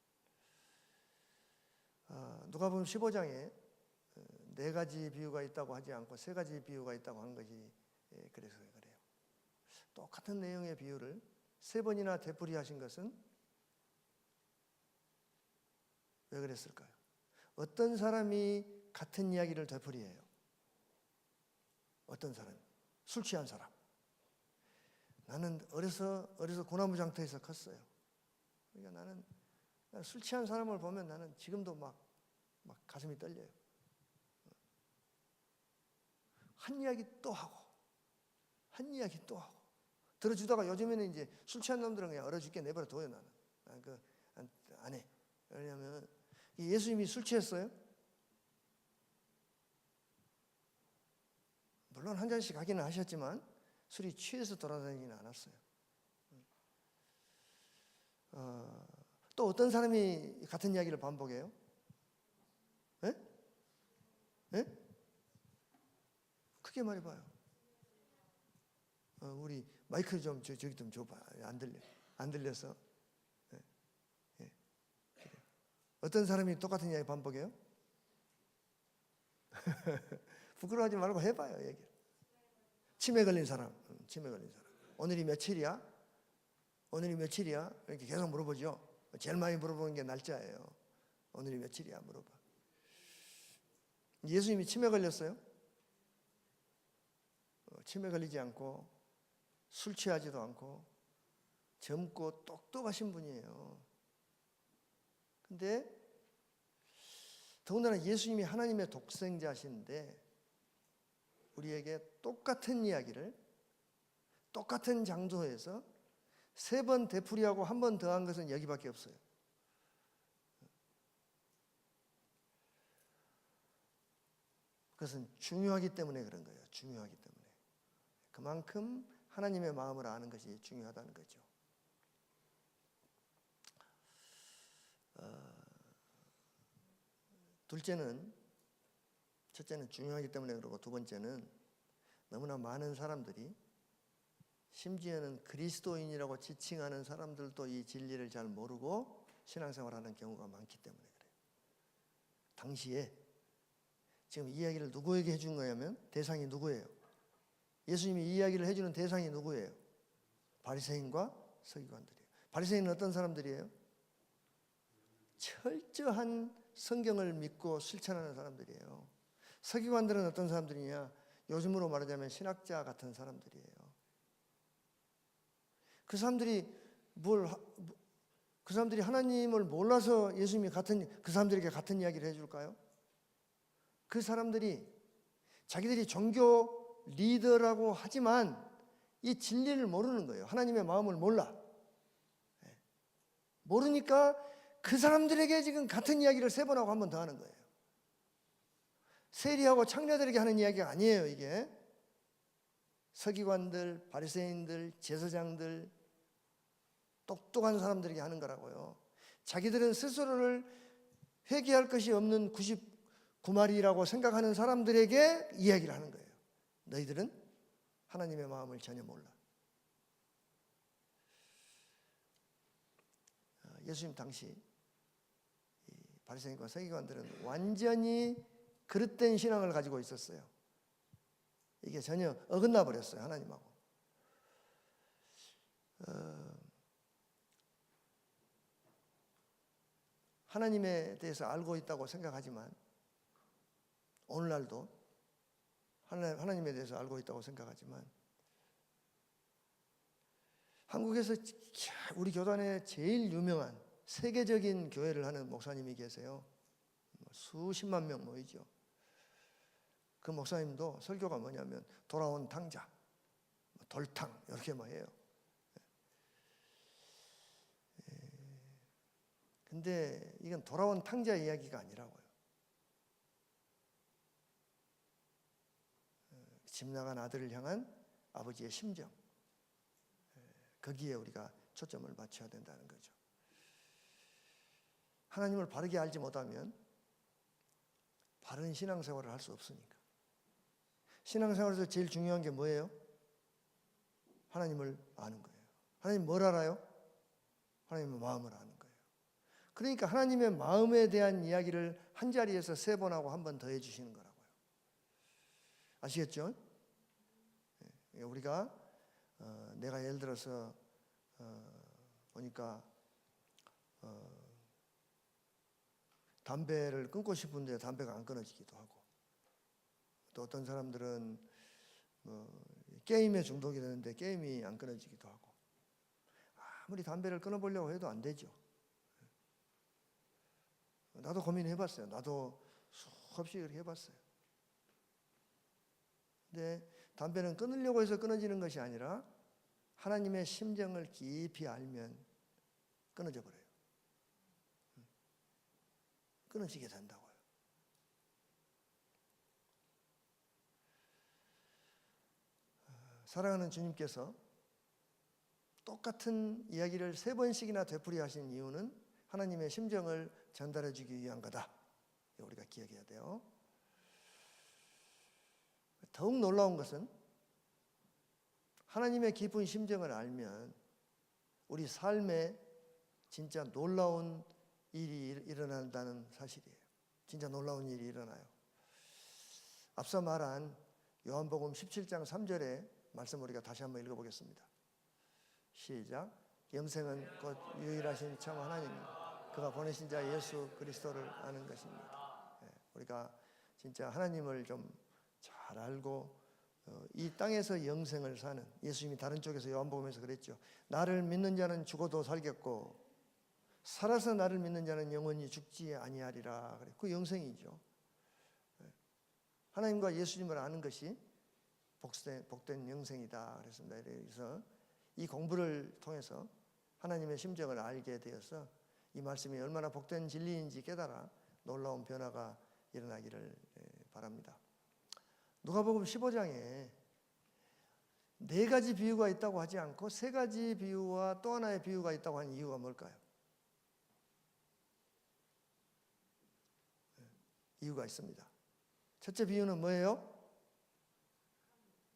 누가복음 15장에 네 가지 비유가 있다고 하지 않고 세 가지 비유가 있다고 한 것이 그래서 그래요. 똑같은 내용의 비유를 세 번이나 되풀이하신 것은 왜 그랬을까요? 어떤 사람이 같은 이야기를 되풀이해요? 어떤 사람? 술 취한 사람. 나는 어려서 고나무 장터에서 컸어요. 그러니까 나는 술 취한 사람을 보면 나는 지금도 막 가슴이 떨려요. 한 이야기 또 하고 한 이야기 또 하고 들어주다가 요즘에는 이제 술 취한 놈들은 그냥 얼어 죽게 내버려 둬요. 나는 안 해. 왜냐하면 예수님이 술 취했어요? 물론 한 잔씩 하기는 하셨지만 술이 취해서 돌아다니지는 않았어요. 또 어떤 사람이 같은 이야기를 반복해요? 예? 예? 크게 말해봐요. 우리 마이크 좀 저기 좀 줘봐. 안 들려서. 예. 예. 어떤 사람이 똑같은 이야기 반복해요? 부끄러워하지 말고 해봐요. 얘기를. 치매 걸린 사람. 오늘이 며칠이야? 이렇게 계속 물어보죠. 제일 많이 물어보는 게 날짜예요. 오늘이 며칠이야? 물어봐. 예수님이 치매 걸렸어요? 치매 걸리지 않고 술 취하지도 않고 젊고 똑똑하신 분이에요. 근데 더군다나 예수님이 하나님의 독생자신데 우리에게 똑같은 이야기를 똑같은 장소에서 세 번 되풀이하고 한 번 더 한 것은 여기밖에 없어요. 그것은 중요하기 때문에 그런 거예요. 중요하기 때문에. 그만큼 하나님의 마음을 아는 것이 중요하다는 거죠. 첫째는 중요하기 때문에 그러고 두 번째는 너무나 많은 사람들이 심지어는 그리스도인이라고 지칭하는 사람들도 이 진리를 잘 모르고 신앙생활하는 경우가 많기 때문에 그래요. 당시에 지금 이 이야기를 누구에게 해준 거냐면 대상이 누구예요? 예수님이 이 이야기를 해주는 대상이 누구예요? 바리새인과 서기관들이에요. 바리새인은 어떤 사람들이에요? 철저한 성경을 믿고 실천하는 사람들이에요. 서기관들은 어떤 사람들이냐? 요즘으로 말하자면 신학자 같은 사람들이에요. 그 사람들이 하나님을 몰라서 예수님이 그 사람들에게 같은 이야기를 해줄까요? 그 사람들이 자기들이 종교 리더라고 하지만 이 진리를 모르는 거예요. 하나님의 마음을 몰라. 모르니까 그 사람들에게 지금 같은 이야기를 3번 하고 한 번 더 하는 거예요. 세리하고 창녀들에게 하는 이야기가 아니에요, 이게. 서기관들, 바리새인들, 제사장들, 똑똑한 사람들에게 하는 거라고요. 자기들은 스스로를 회개할 것이 없는 99마리라고 생각하는 사람들에게 이야기를 하는 거예요. 너희들은 하나님의 마음을 전혀 몰라. 예수님 당시 바리새인과 서기관들은 완전히 그릇된 신앙을 가지고 있었어요. 이게 전혀 어긋나 버렸어요, 하나님하고. 하나님에 대해서 알고 있다고 생각하지만 오늘날도 하나님에 대해서 알고 있다고 생각하지만 한국에서 우리 교단에 제일 유명한 세계적인 교회를 하는 목사님이 계세요. 수십만 명 모이죠. 그 목사님도 설교가 뭐냐면 돌아온 탕자, 돌탕 이렇게 해요. 근데 이건 돌아온 탕자 이야기가 아니라고요. 집 나간 아들을 향한 아버지의 심정, 거기에 우리가 초점을 맞춰야 된다는 거죠. 하나님을 바르게 알지 못하면 바른 신앙생활을 할 수 없으니까. 신앙생활에서 제일 중요한 게 뭐예요? 하나님을 아는 거예요. 하나님 뭘 알아요? 하나님의 마음을 아는 거예요. 그러니까 하나님의 마음에 대한 이야기를 한 자리에서 3번 하고 한 번 더 해주시는 거라고요. 아시겠죠? 우리가 내가 예를 들어서 보니까 담배를 끊고 싶은데 담배가 안 끊어지기도 하고, 또 어떤 사람들은 게임에 중독이 되는데 게임이 안 끊어지기도 하고, 아무리 담배를 끊어보려고 해도 안 되죠. 나도 고민해봤어요. 나도 수없이 그렇게 해봤어요. 근데 담배는 끊으려고 해서 끊어지는 것이 아니라 하나님의 심정을 깊이 알면 끊어져 버려요. 끊어지게 된다고요. 사랑하는 주님께서 똑같은 이야기를 3번씩이나 되풀이하신 이유는 하나님의 심정을 전달해 주기 위한 거다. 우리가 기억해야 돼요. 더욱 놀라운 것은 하나님의 깊은 심정을 알면 우리 삶에 진짜 놀라운 일이 일어난다는 사실이에요. 진짜 놀라운 일이 일어나요. 앞서 말한 요한복음 17장 3절의 말씀 우리가 다시 한번 읽어보겠습니다. 시작. 영생은 곧 유일하신 참 하나님입니다. 그가 보내신 자 예수 그리스도를 아는 것입니다. 우리가 진짜 하나님을 좀 잘 알고 이 땅에서 영생을 사는, 예수님이 다른 쪽에서 요한복음에서 그랬죠. 나를 믿는 자는 죽어도 살겠고 살아서 나를 믿는 자는 영원히 죽지 아니하리라. 그래. 그 영생이죠. 하나님과 예수님을 아는 것이 복된 영생이다 그랬습니다. 그래서 이 공부를 통해서 하나님의 심정을 알게 되어서 이 말씀이 얼마나 복된 진리인지 깨달아 놀라운 변화가 일어나기를 바랍니다. 누가복음 15장에 4가지 비유가 있다고 하지 않고 3가지 비유와 또 하나의 비유가 있다고 하는 이유가 뭘까요? 이유가 있습니다. 첫째 비유는 뭐예요?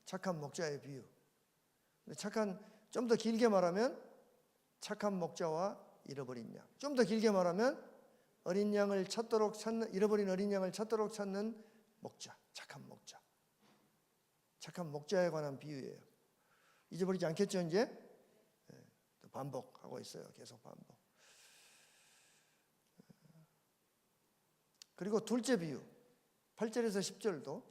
착한 목자의 비유. 좀 더 길게 말하면 착한 목자와 잃어버린 양. 좀 더 길게 말하면 잃어버린 어린 양을 찾도록 찾는 목자, 착한 목자. 착한 목자에 관한 비유예요. 잊어버리지 않겠죠 이제? 또 반복하고 있어요. 계속 반복. 그리고 둘째 비유 8절에서 10절도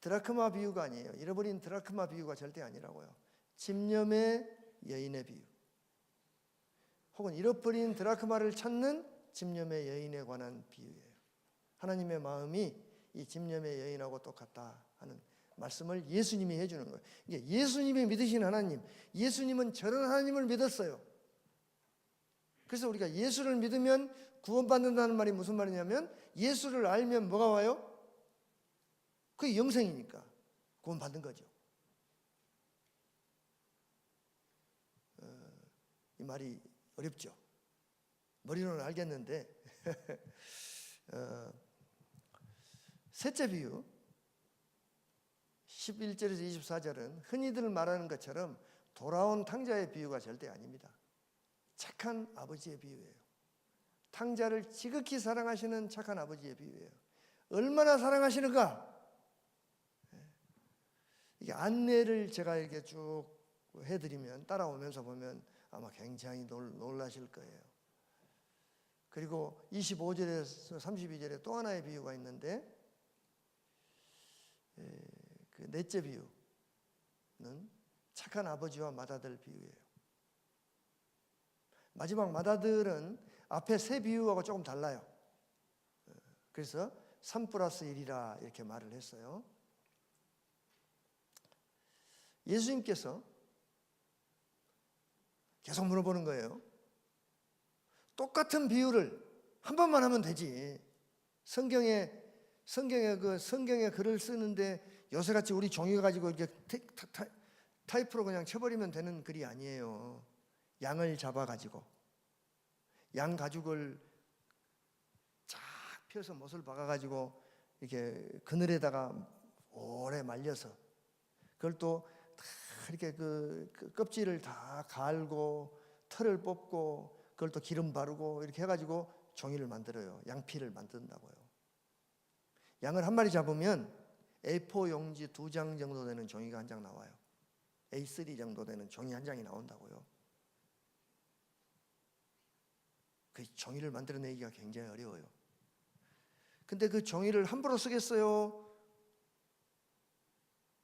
드라크마 비유가 아니에요. 잃어버린 드라크마 비유가 절대 아니라고요. 집념의 여인의 비유, 혹은 잃어버린 드라크마를 찾는 집념의 여인에 관한 비유예요. 하나님의 마음이 이 집념의 여인하고 똑같다 하는 말씀을 예수님이 해주는 거예요. 이게 예수님이 믿으신 하나님, 예수님은 저런 하나님을 믿었어요. 그래서 우리가 예수를 믿으면 구원받는다는 말이 무슨 말이냐면, 예수를 알면 뭐가 와요? 그게 영생이니까 구원받는 거죠. 이 말이 어렵죠. 머리로는 알겠는데 셋째 비유 11절에서 24절은 흔히들 말하는 것처럼 돌아온 탕자의 비유가 절대 아닙니다. 착한 아버지의 비유예요. 탕자를 지극히 사랑하시는 착한 아버지의 비유예요. 얼마나 사랑하시는가? 이게 안내를 제가 이렇게 쭉 해드리면, 따라오면서 보면 아마 굉장히 놀라실 거예요. 그리고 25절에서 32절에 또 하나의 비유가 있는데, 그 넷째 비유는 착한 아버지와 맏아들 비유예요. 마지막 맏아들은 앞에 세 비유하고 조금 달라요. 그래서 3+1이라 이렇게 말을 했어요. 예수님께서 계속 물어보는 거예요. 똑같은 비유를 한 번만 하면 되지. 성경에 글을 쓰는데 요새같이 우리 종이 가지고 이렇게 타이프로 그냥 쳐버리면 되는 글이 아니에요. 양을 잡아가지고 양 가죽을 쫙 펴서 못을 박아가지고 이렇게 그늘에다가 오래 말려서, 그걸 또 다 이렇게 그 껍질을 다 갈고 털을 뽑고 그걸 또 기름 바르고 이렇게 해가지고 종이를 만들어요. 양피를 만든다고요. 양을 한 마리 잡으면 A4 용지 2장 정도 되는 종이가 한 장 나와요. A3 정도 되는 종이 한 장이 나온다고요. 그 종이를 만들어내기가 굉장히 어려워요. 근데 그 종이를 함부로 쓰겠어요?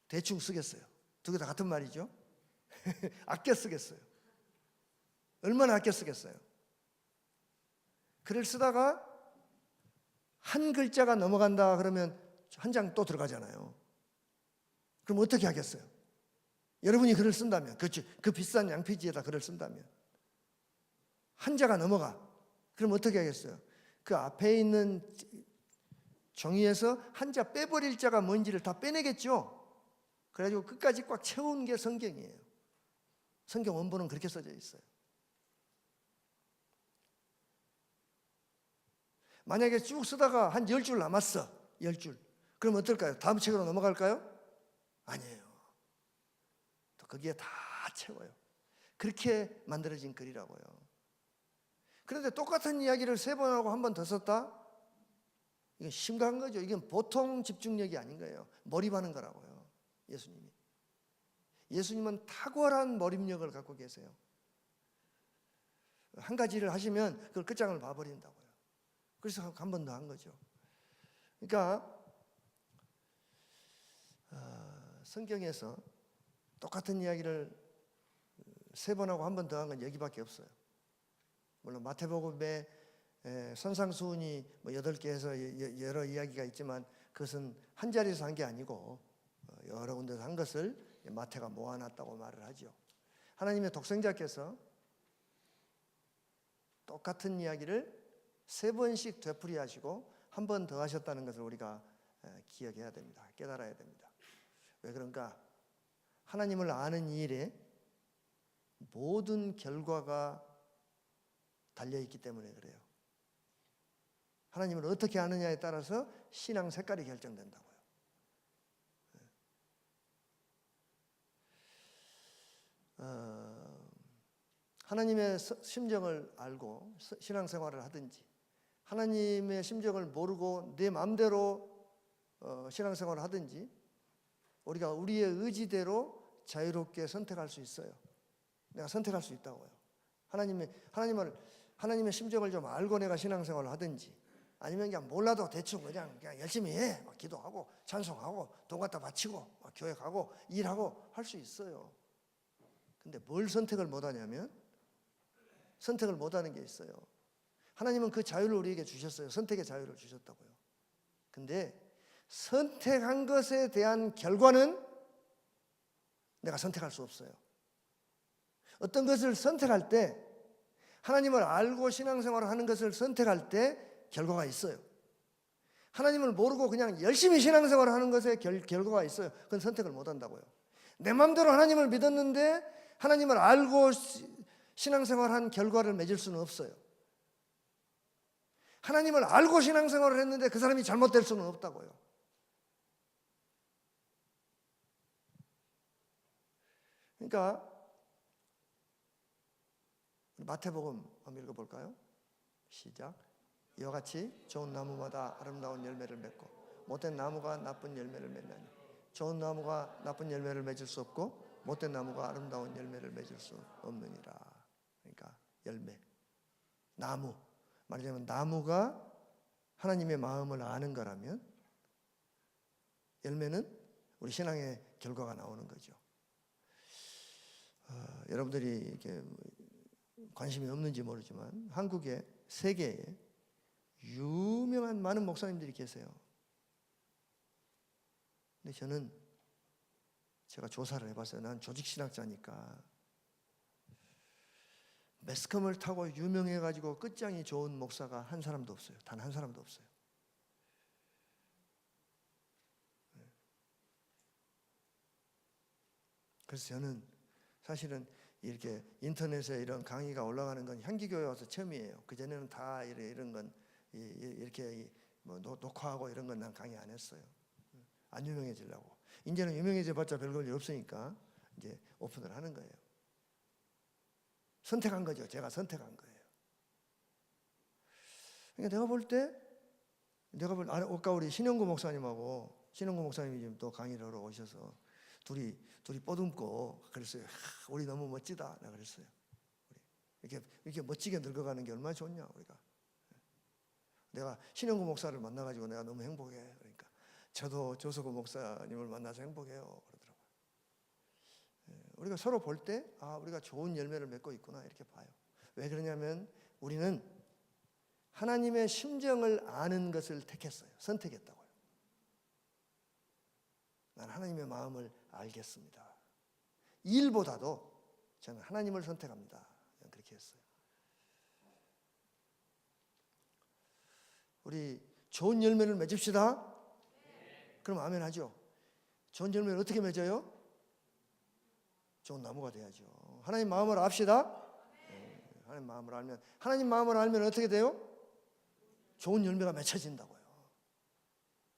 대충 쓰겠어요? 두 개 다 같은 말이죠. 아껴 쓰겠어요? 얼마나 아껴 쓰겠어요? 글을 쓰다가 한 글자가 넘어간다 그러면 한 장 또 들어가잖아요. 그럼 어떻게 하겠어요? 여러분이 글을 쓴다면, 그 비싼 양피지에다 글을 쓴다면 한자가 넘어가. 그럼 어떻게 하겠어요? 그 앞에 있는 종이에서 한자 빼버릴 자가 뭔지를 다 빼내겠죠. 그래가지고 끝까지 꽉 채운 게 성경이에요. 성경 원본은 그렇게 써져 있어요. 만약에 쭉 쓰다가 한 10줄 남았어. 10줄. 그럼 어떨까요? 다음 책으로 넘어갈까요? 아니에요. 또 거기에 다 채워요. 그렇게 만들어진 글이라고요. 그런데 똑같은 이야기를 3번 하고 한 번 더 썼다? 이건 심각한 거죠. 이건 보통 집중력이 아닌 거예요. 몰입하는 거라고요. 예수님은 탁월한 몰입력을 갖고 계세요. 한 가지를 하시면 그걸 끝장을 봐버린다고요. 그래서 한 번 더 한 거죠. 그러니까 성경에서 똑같은 이야기를 3번 하고 한 번 더 한 건 여기밖에 없어요. 물론 마태복음에 선상수훈이 뭐 8개 해서 여러 이야기가 있지만, 그것은 한 자리에서 한 게 아니고 여러 군데서 한 것을 마태가 모아놨다고 말을 하죠. 하나님의 독생자께서 똑같은 이야기를 3번씩 되풀이하시고 한 번 더 하셨다는 것을 우리가 기억해야 됩니다. 깨달아야 됩니다. 왜 그런가? 하나님을 아는 이 일에 모든 결과가 달려있기 때문에 그래요. 하나님을 어떻게 아느냐에 따라서 신앙 색깔이 결정된다고요. 하나님의 심정을 알고 신앙생활을 하든지, 하나님의 심정을 모르고 내 마음대로 신앙생활을 하든지, 우리가 우리의 의지대로 자유롭게 선택할 수 있어요. 내가 선택할 수 있다고요. 하나님의 심정을 좀 알고 내가 신앙생활을 하든지, 아니면 그냥 몰라도 대충 그냥 열심히 해. 막 기도하고 찬송하고 돈 갖다 바치고 막 교회 가고 일하고 할 수 있어요. 근데 뭘 선택을 못하냐면, 선택을 못하는 게 있어요. 하나님은 그 자유를 우리에게 주셨어요. 선택의 자유를 주셨다고요. 근데 선택한 것에 대한 결과는 내가 선택할 수 없어요. 어떤 것을 선택할 때, 하나님을 알고 신앙생활을 하는 것을 선택할 때 결과가 있어요. 하나님을 모르고 그냥 열심히 신앙생활을 하는 것에 결과가 있어요. 그건 선택을 못한다고요. 내 마음대로 하나님을 믿었는데 하나님을 알고 신앙생활한 결과를 맺을 수는 없어요. 하나님을 알고 신앙생활을 했는데 그 사람이 잘못될 수는 없다고요. 그러니까 마태복음 한번 읽어볼까요? 시작. 이와 같이 좋은 나무마다 아름다운 열매를 맺고 못된 나무가 나쁜 열매를 맺나니 좋은 나무가 나쁜 열매를 맺을 수 없고 못된 나무가 아름다운 열매를 맺을 수 없느니라. 그러니까 열매, 나무, 말하자면 나무가 하나님의 마음을 아는 거라면 열매는 우리 신앙의 결과가 나오는 거죠. 여러분들이 이렇게 관심이 없는지 모르지만 한국에, 세계에 유명한 많은 목사님들이 계세요. 근데 저는 제가 조사를 해봤어요. 난 조직신학자니까 매스컴을 타고 유명해가지고 끝장이 좋은 목사가 한 사람도 없어요. 단 한 사람도 없어요. 그래서 저는 사실은 이렇게 인터넷에 이런 강의가 올라가는 건 향기교회 와서 처음이에요. 그전에는 다 이런 건 이렇게 뭐 녹화하고 이런 건 난 강의 안 했어요. 안 유명해지려고. 이제는 유명해져봤자 별볼 일 없으니까 이제 오픈을 하는 거예요. 선택한 거죠. 제가 선택한 거예요. 그러니까 아까 우리 신영구 목사님하고 신영구 목사님이 지금 또 강의를 하러 오셔서 둘이 뽀듬고 그랬어요. 우리 너무 멋지다. 내가 그랬어요. 이렇게 멋지게 늙어가는 게 얼마나 좋냐 우리가. 내가 신영구 목사를 만나가지고 내가 너무 행복해. 그러니까 저도 조석구 목사님을 만나서 행복해요. 그러더라고요. 우리가 서로 볼 때 우리가 좋은 열매를 맺고 있구나 이렇게 봐요. 왜 그러냐면 우리는 하나님의 심정을 아는 것을 택했어요. 선택했다고요. 난 하나님의 마음을 알겠습니다. 일보다도 저는 하나님을 선택합니다. 그렇게 했어요. 우리 좋은 열매를 맺읍시다. 그럼 아멘 하죠. 좋은 열매를 어떻게 맺어요? 좋은 나무가 돼야죠. 하나님 마음을 압시다. 하나님 마음을 알면 어떻게 돼요? 좋은 열매가 맺혀진다고요.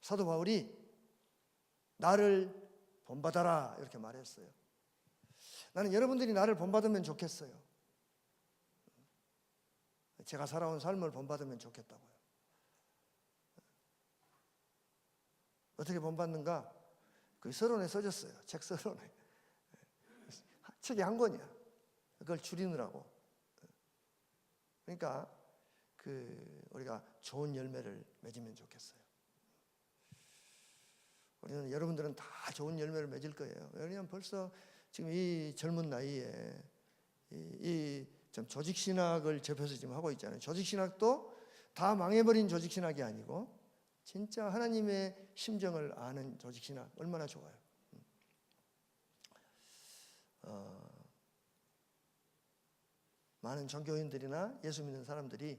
사도 바울이 나를 본받아라 이렇게 말했어요. 나는 여러분들이 나를 본받으면 좋겠어요. 제가 살아온 삶을 본받으면 좋겠다고요. 어떻게 본받는가? 그 서론에 써졌어요. 책 서론에. 책이 한 권이야. 그걸 줄이느라고. 그러니까 우리가 좋은 열매를 맺으면 좋겠어요. 우리는 여러분들은 다 좋은 열매를 맺을 거예요. 왜냐하면 벌써 지금 이 젊은 나이에 좀 조직신학을 접해서 지금 하고 있잖아요. 조직신학도 다 망해버린 조직신학이 아니고 진짜 하나님의 심정을 아는 조직신학 얼마나 좋아요. 많은 종교인들이나 예수 믿는 사람들이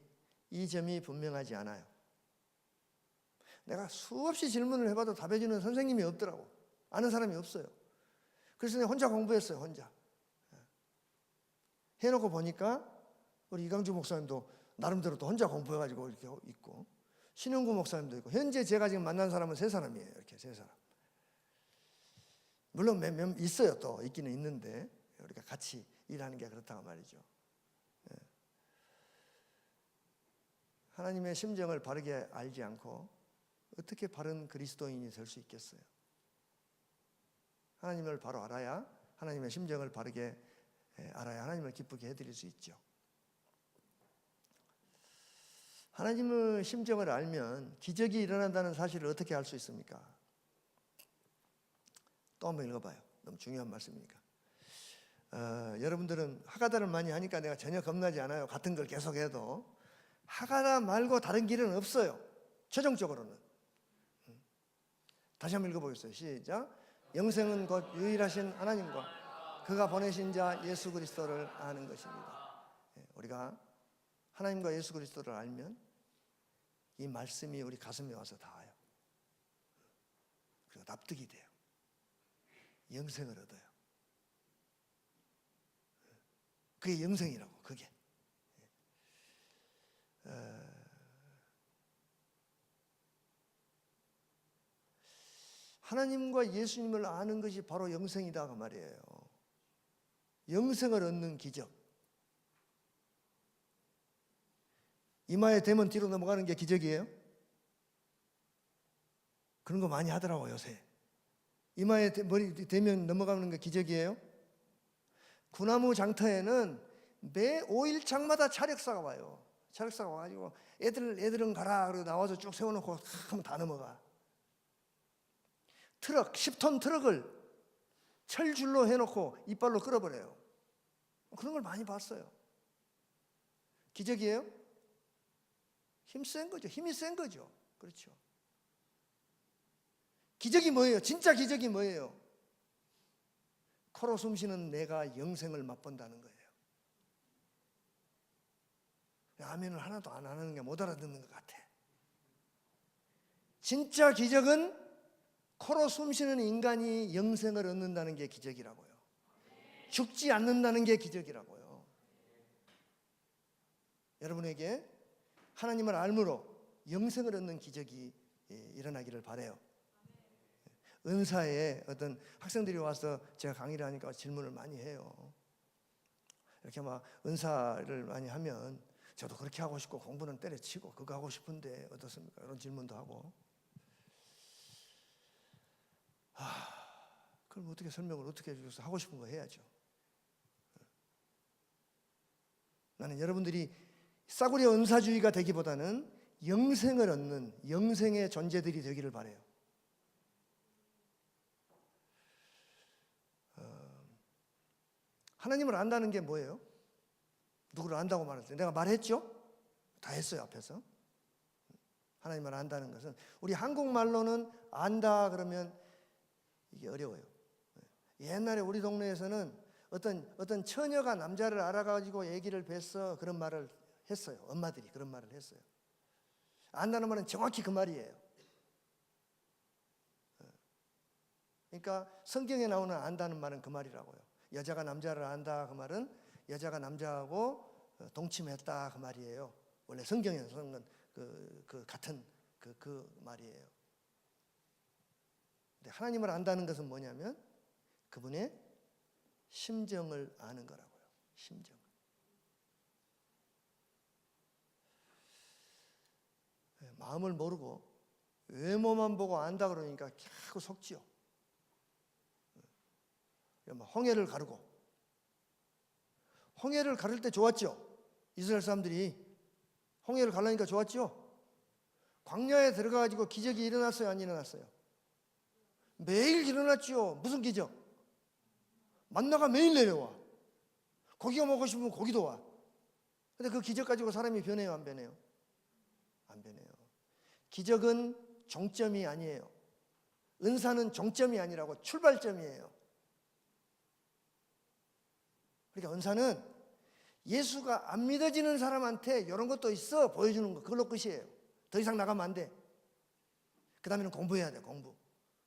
이 점이 분명하지 않아요. 내가 수없이 질문을 해봐도 답해주는 선생님이 없더라고. 아는 사람이 없어요. 그래서 내가 혼자 공부했어요. 혼자. 해놓고 보니까 우리 이강주 목사님도 나름대로 또 혼자 공부해가지고 이렇게 있고, 신영구 목사님도 있고, 현재 제가 지금 만난 사람은 3사람이에요. 이렇게 3사람. 물론 몇 있어요. 또 있기는 있는데 우리가 같이 일하는 게 그렇다고 말이죠. 하나님의 심정을 바르게 알지 않고 어떻게 바른 그리스도인이 될 수 있겠어요? 하나님을 바로 알아야, 하나님의 심정을 바르게 알아야 하나님을 기쁘게 해드릴 수 있죠. 하나님의 심정을 알면 기적이 일어난다는 사실을 어떻게 알 수 있습니까? 또 한번 읽어봐요. 너무 중요한 말씀이니까. 여러분들은 하가다를 많이 하니까 내가 전혀 겁나지 않아요. 같은 걸 계속해도. 하가다 말고 다른 길은 없어요. 최종적으로는. 다시 한번 읽어보겠어요. 시작. 영생은 곧 유일하신 하나님과 그가 보내신 자 예수 그리스도를 아는 것입니다. 우리가 하나님과 예수 그리스도를 알면 이 말씀이 우리 가슴에 와서 닿아요. 그리고 납득이 돼요. 영생을 얻어요. 그게 영생이라고. 그게 하나님과 예수님을 아는 것이 바로 영생이다 그 말이에요. 영생을 얻는 기적. 이마에 대면 뒤로 넘어가는 게 기적이에요? 그런 거 많이 하더라고요 요새. 이마에 머리 대면 넘어가는 게 기적이에요? 구나무 장터에는 매 5일장마다 차력사가 와요. 차력사가 와가지고 애들은 가라 그러고 나와서 쭉 세워놓고 하면 다 넘어가. 트럭 10톤 트럭을 철줄로 해놓고 이빨로 끌어버려요. 그런 걸 많이 봤어요. 기적이에요? 힘센 거죠. 힘이 센 거죠. 그렇죠. 기적이 뭐예요? 진짜 기적이 뭐예요? 코로 숨쉬는 내가 영생을 맛본다는 거예요. 아멘을 하나도 안 하는 게 못 알아듣는 것 같아. 진짜 기적은 코로 숨쉬는 인간이 영생을 얻는다는 게 기적이라고요. 죽지 않는다는 게 기적이라고요. 여러분에게 하나님을 알므로 영생을 얻는 기적이 일어나기를 바라요. 은사에 어떤 학생들이 와서 제가 강의를 하니까 질문을 많이 해요. 이렇게 막 은사를 많이 하면 저도 그렇게 하고 싶고 공부는 때려치고 그거 하고 싶은데 어떻습니까? 이런 질문도 하고. 그럼 어떻게 설명을 어떻게 해줘서 하고 싶은 거 해야죠. 나는 여러분들이 싸구려 은사주의가 되기보다는 영생을 얻는 영생의 존재들이 되기를 바라요. 하나님을 안다는 게 뭐예요? 누구를 안다고 말할 때 내가 말했죠? 다 했어요 앞에서. 하나님을 안다는 것은 우리 한국말로는 안다 그러면 이게 어려워요. 옛날에 우리 동네에서는 어떤 처녀가 남자를 알아가지고 얘기를 뱉어 그런 말을 했어요. 엄마들이 그런 말을 했어요. 안다는 말은 정확히 그 말이에요. 그러니까 성경에 나오는 안다는 말은 그 말이라고요. 여자가 남자를 안다 그 말은 여자가 남자하고 동침했다 그 말이에요. 원래 성경에서는 그 같은 그 말이에요. 근데 하나님을 안다는 것은 뭐냐면 그분의 심정을 아는 거라고요. 심정. 마음을 모르고 외모만 보고 안다 그러니까 자꾸 속지요. 홍해를 가르고 홍해를 가를 때 좋았죠. 이스라엘 사람들이 홍해를 가려니까 좋았죠. 광야에 들어가가지고 기적이 일어났어요, 안 일어났어요? 매일 일어났죠. 무슨 기적? 만나가 매일 내려와. 고기가 먹고 싶으면 고기도 와. 근데 그 기적 가지고 사람이 변해요, 안 변해요? 안 변해요. 기적은 종점이 아니에요. 은사는 종점이 아니라고 출발점이에요. 그러니까 은사는 예수가 안 믿어지는 사람한테 이런 것도 있어 보여주는 거, 그걸로 끝이에요. 더 이상 나가면 안 돼. 그 다음에는 공부해야 돼.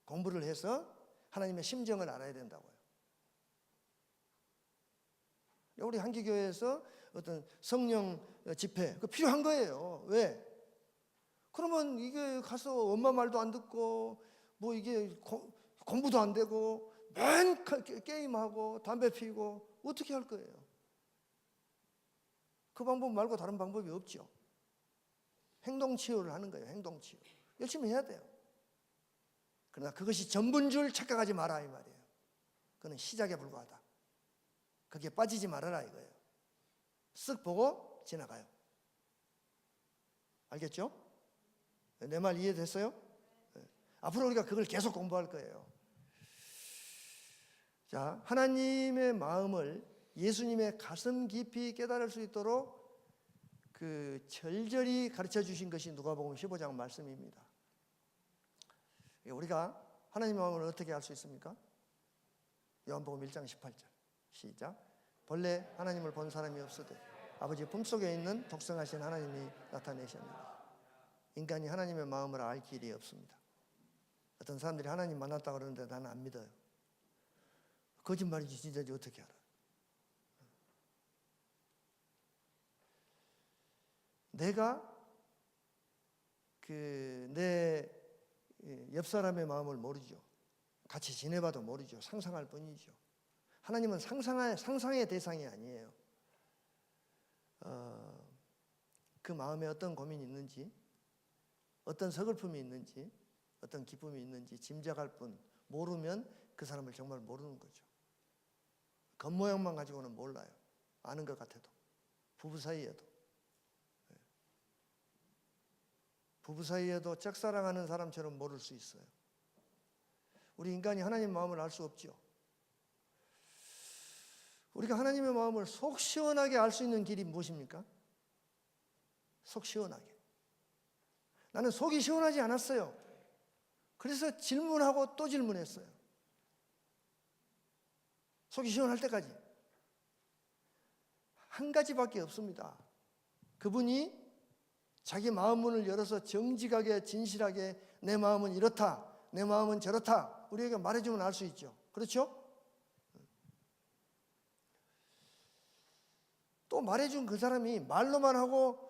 공부를 해서 하나님의 심정을 알아야 된다고요. 우리 한기교회에서 어떤 성령 집회 그거 필요한 거예요. 왜? 그러면 이게 가서 엄마 말도 안 듣고 뭐 이게 공부도 안 되고 맨 게임하고 담배 피우고 어떻게 할 거예요? 그 방법 말고 다른 방법이 없죠. 행동치유를 하는 거예요. 행동치유. 열심히 해야 돼요. 그러나 그것이 전부인 줄 착각하지 마라 이 말이에요. 그는 시작에 불과하다. 거기에 빠지지 말아라 이거예요. 쓱 보고 지나가요. 알겠죠? 내 말 이해됐어요? 앞으로 우리가 그걸 계속 공부할 거예요. 자, 하나님의 마음을 예수님의 가슴 깊이 깨달을 수 있도록 그 절절히 가르쳐 주신 것이 누가복음 15장 말씀입니다. 우리가 하나님의 마음을 어떻게 알 수 있습니까? 요한복음 1장 18절 시작. 본래 하나님을 본 사람이 없으되 아버지 품속에 있는 독생하신 하나님이 나타내셨느니라. 인간이 하나님의 마음을 알 길이 없습니다. 어떤 사람들이 하나님 만났다고 그러는데 나는 안 믿어요. 거짓말이지 진짜인지 어떻게 알아? 내가 내 옆 사람의 마음을 모르죠. 같이 지내봐도 모르죠. 상상할 뿐이죠. 하나님은 상상의 대상이 아니에요. 그 마음에 어떤 고민이 있는지, 어떤 서글픔이 있는지, 어떤 기쁨이 있는지 짐작할 뿐, 모르면 그 사람을 정말 모르는 거죠. 겉모양만 가지고는 몰라요. 아는 것 같아도. 부부 사이에도 짝사랑하는 사람처럼 모를 수 있어요. 우리 인간이 하나님 마음을 알 수 없죠. 우리가 하나님의 마음을 속 시원하게 알 수 있는 길이 무엇입니까? 속 시원하게. 나는 속이 시원하지 않았어요. 그래서 질문하고 또 질문했어요. 속이 시원할 때까지. 한 가지밖에 없습니다. 그분이 자기 마음 문을 열어서 정직하게 진실하게 내 마음은 이렇다, 내 마음은 저렇다 우리에게 말해주면 알 수 있죠. 그렇죠? 또 말해준 그 사람이 말로만 하고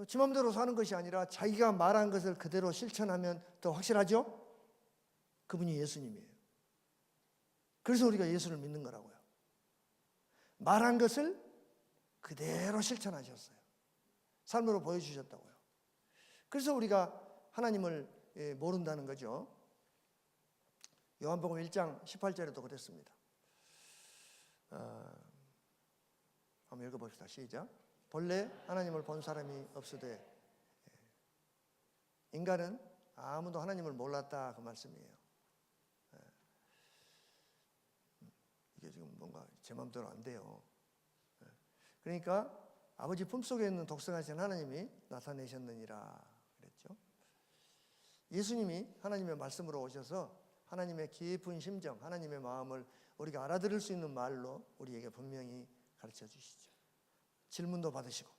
지 맘대로 사는 것이 아니라 자기가 말한 것을 그대로 실천하면 더 확실하죠? 그분이 예수님이에요. 그래서 우리가 예수를 믿는 거라고요. 말한 것을 그대로 실천하셨어요. 삶으로 보여주셨다고요. 그래서 우리가 하나님을 모른다는 거죠. 요한복음 1장 18절에도 그랬습니다. 한번 읽어봅시다. 시작. 본래 하나님을 본 사람이 없으되 인간은 아무도 하나님을 몰랐다 그 말씀이에요. 이게 지금 뭔가 제 마음대로 안 돼요. 그러니까 아버지 품속에 있는 독생하신 하나님이 나타내셨느니라 그랬죠. 예수님이 하나님의 말씀으로 오셔서 하나님의 깊은 심정, 하나님의 마음을 우리가 알아들을 수 있는 말로 우리에게 분명히 가르쳐 주시죠. 질문도 받으시고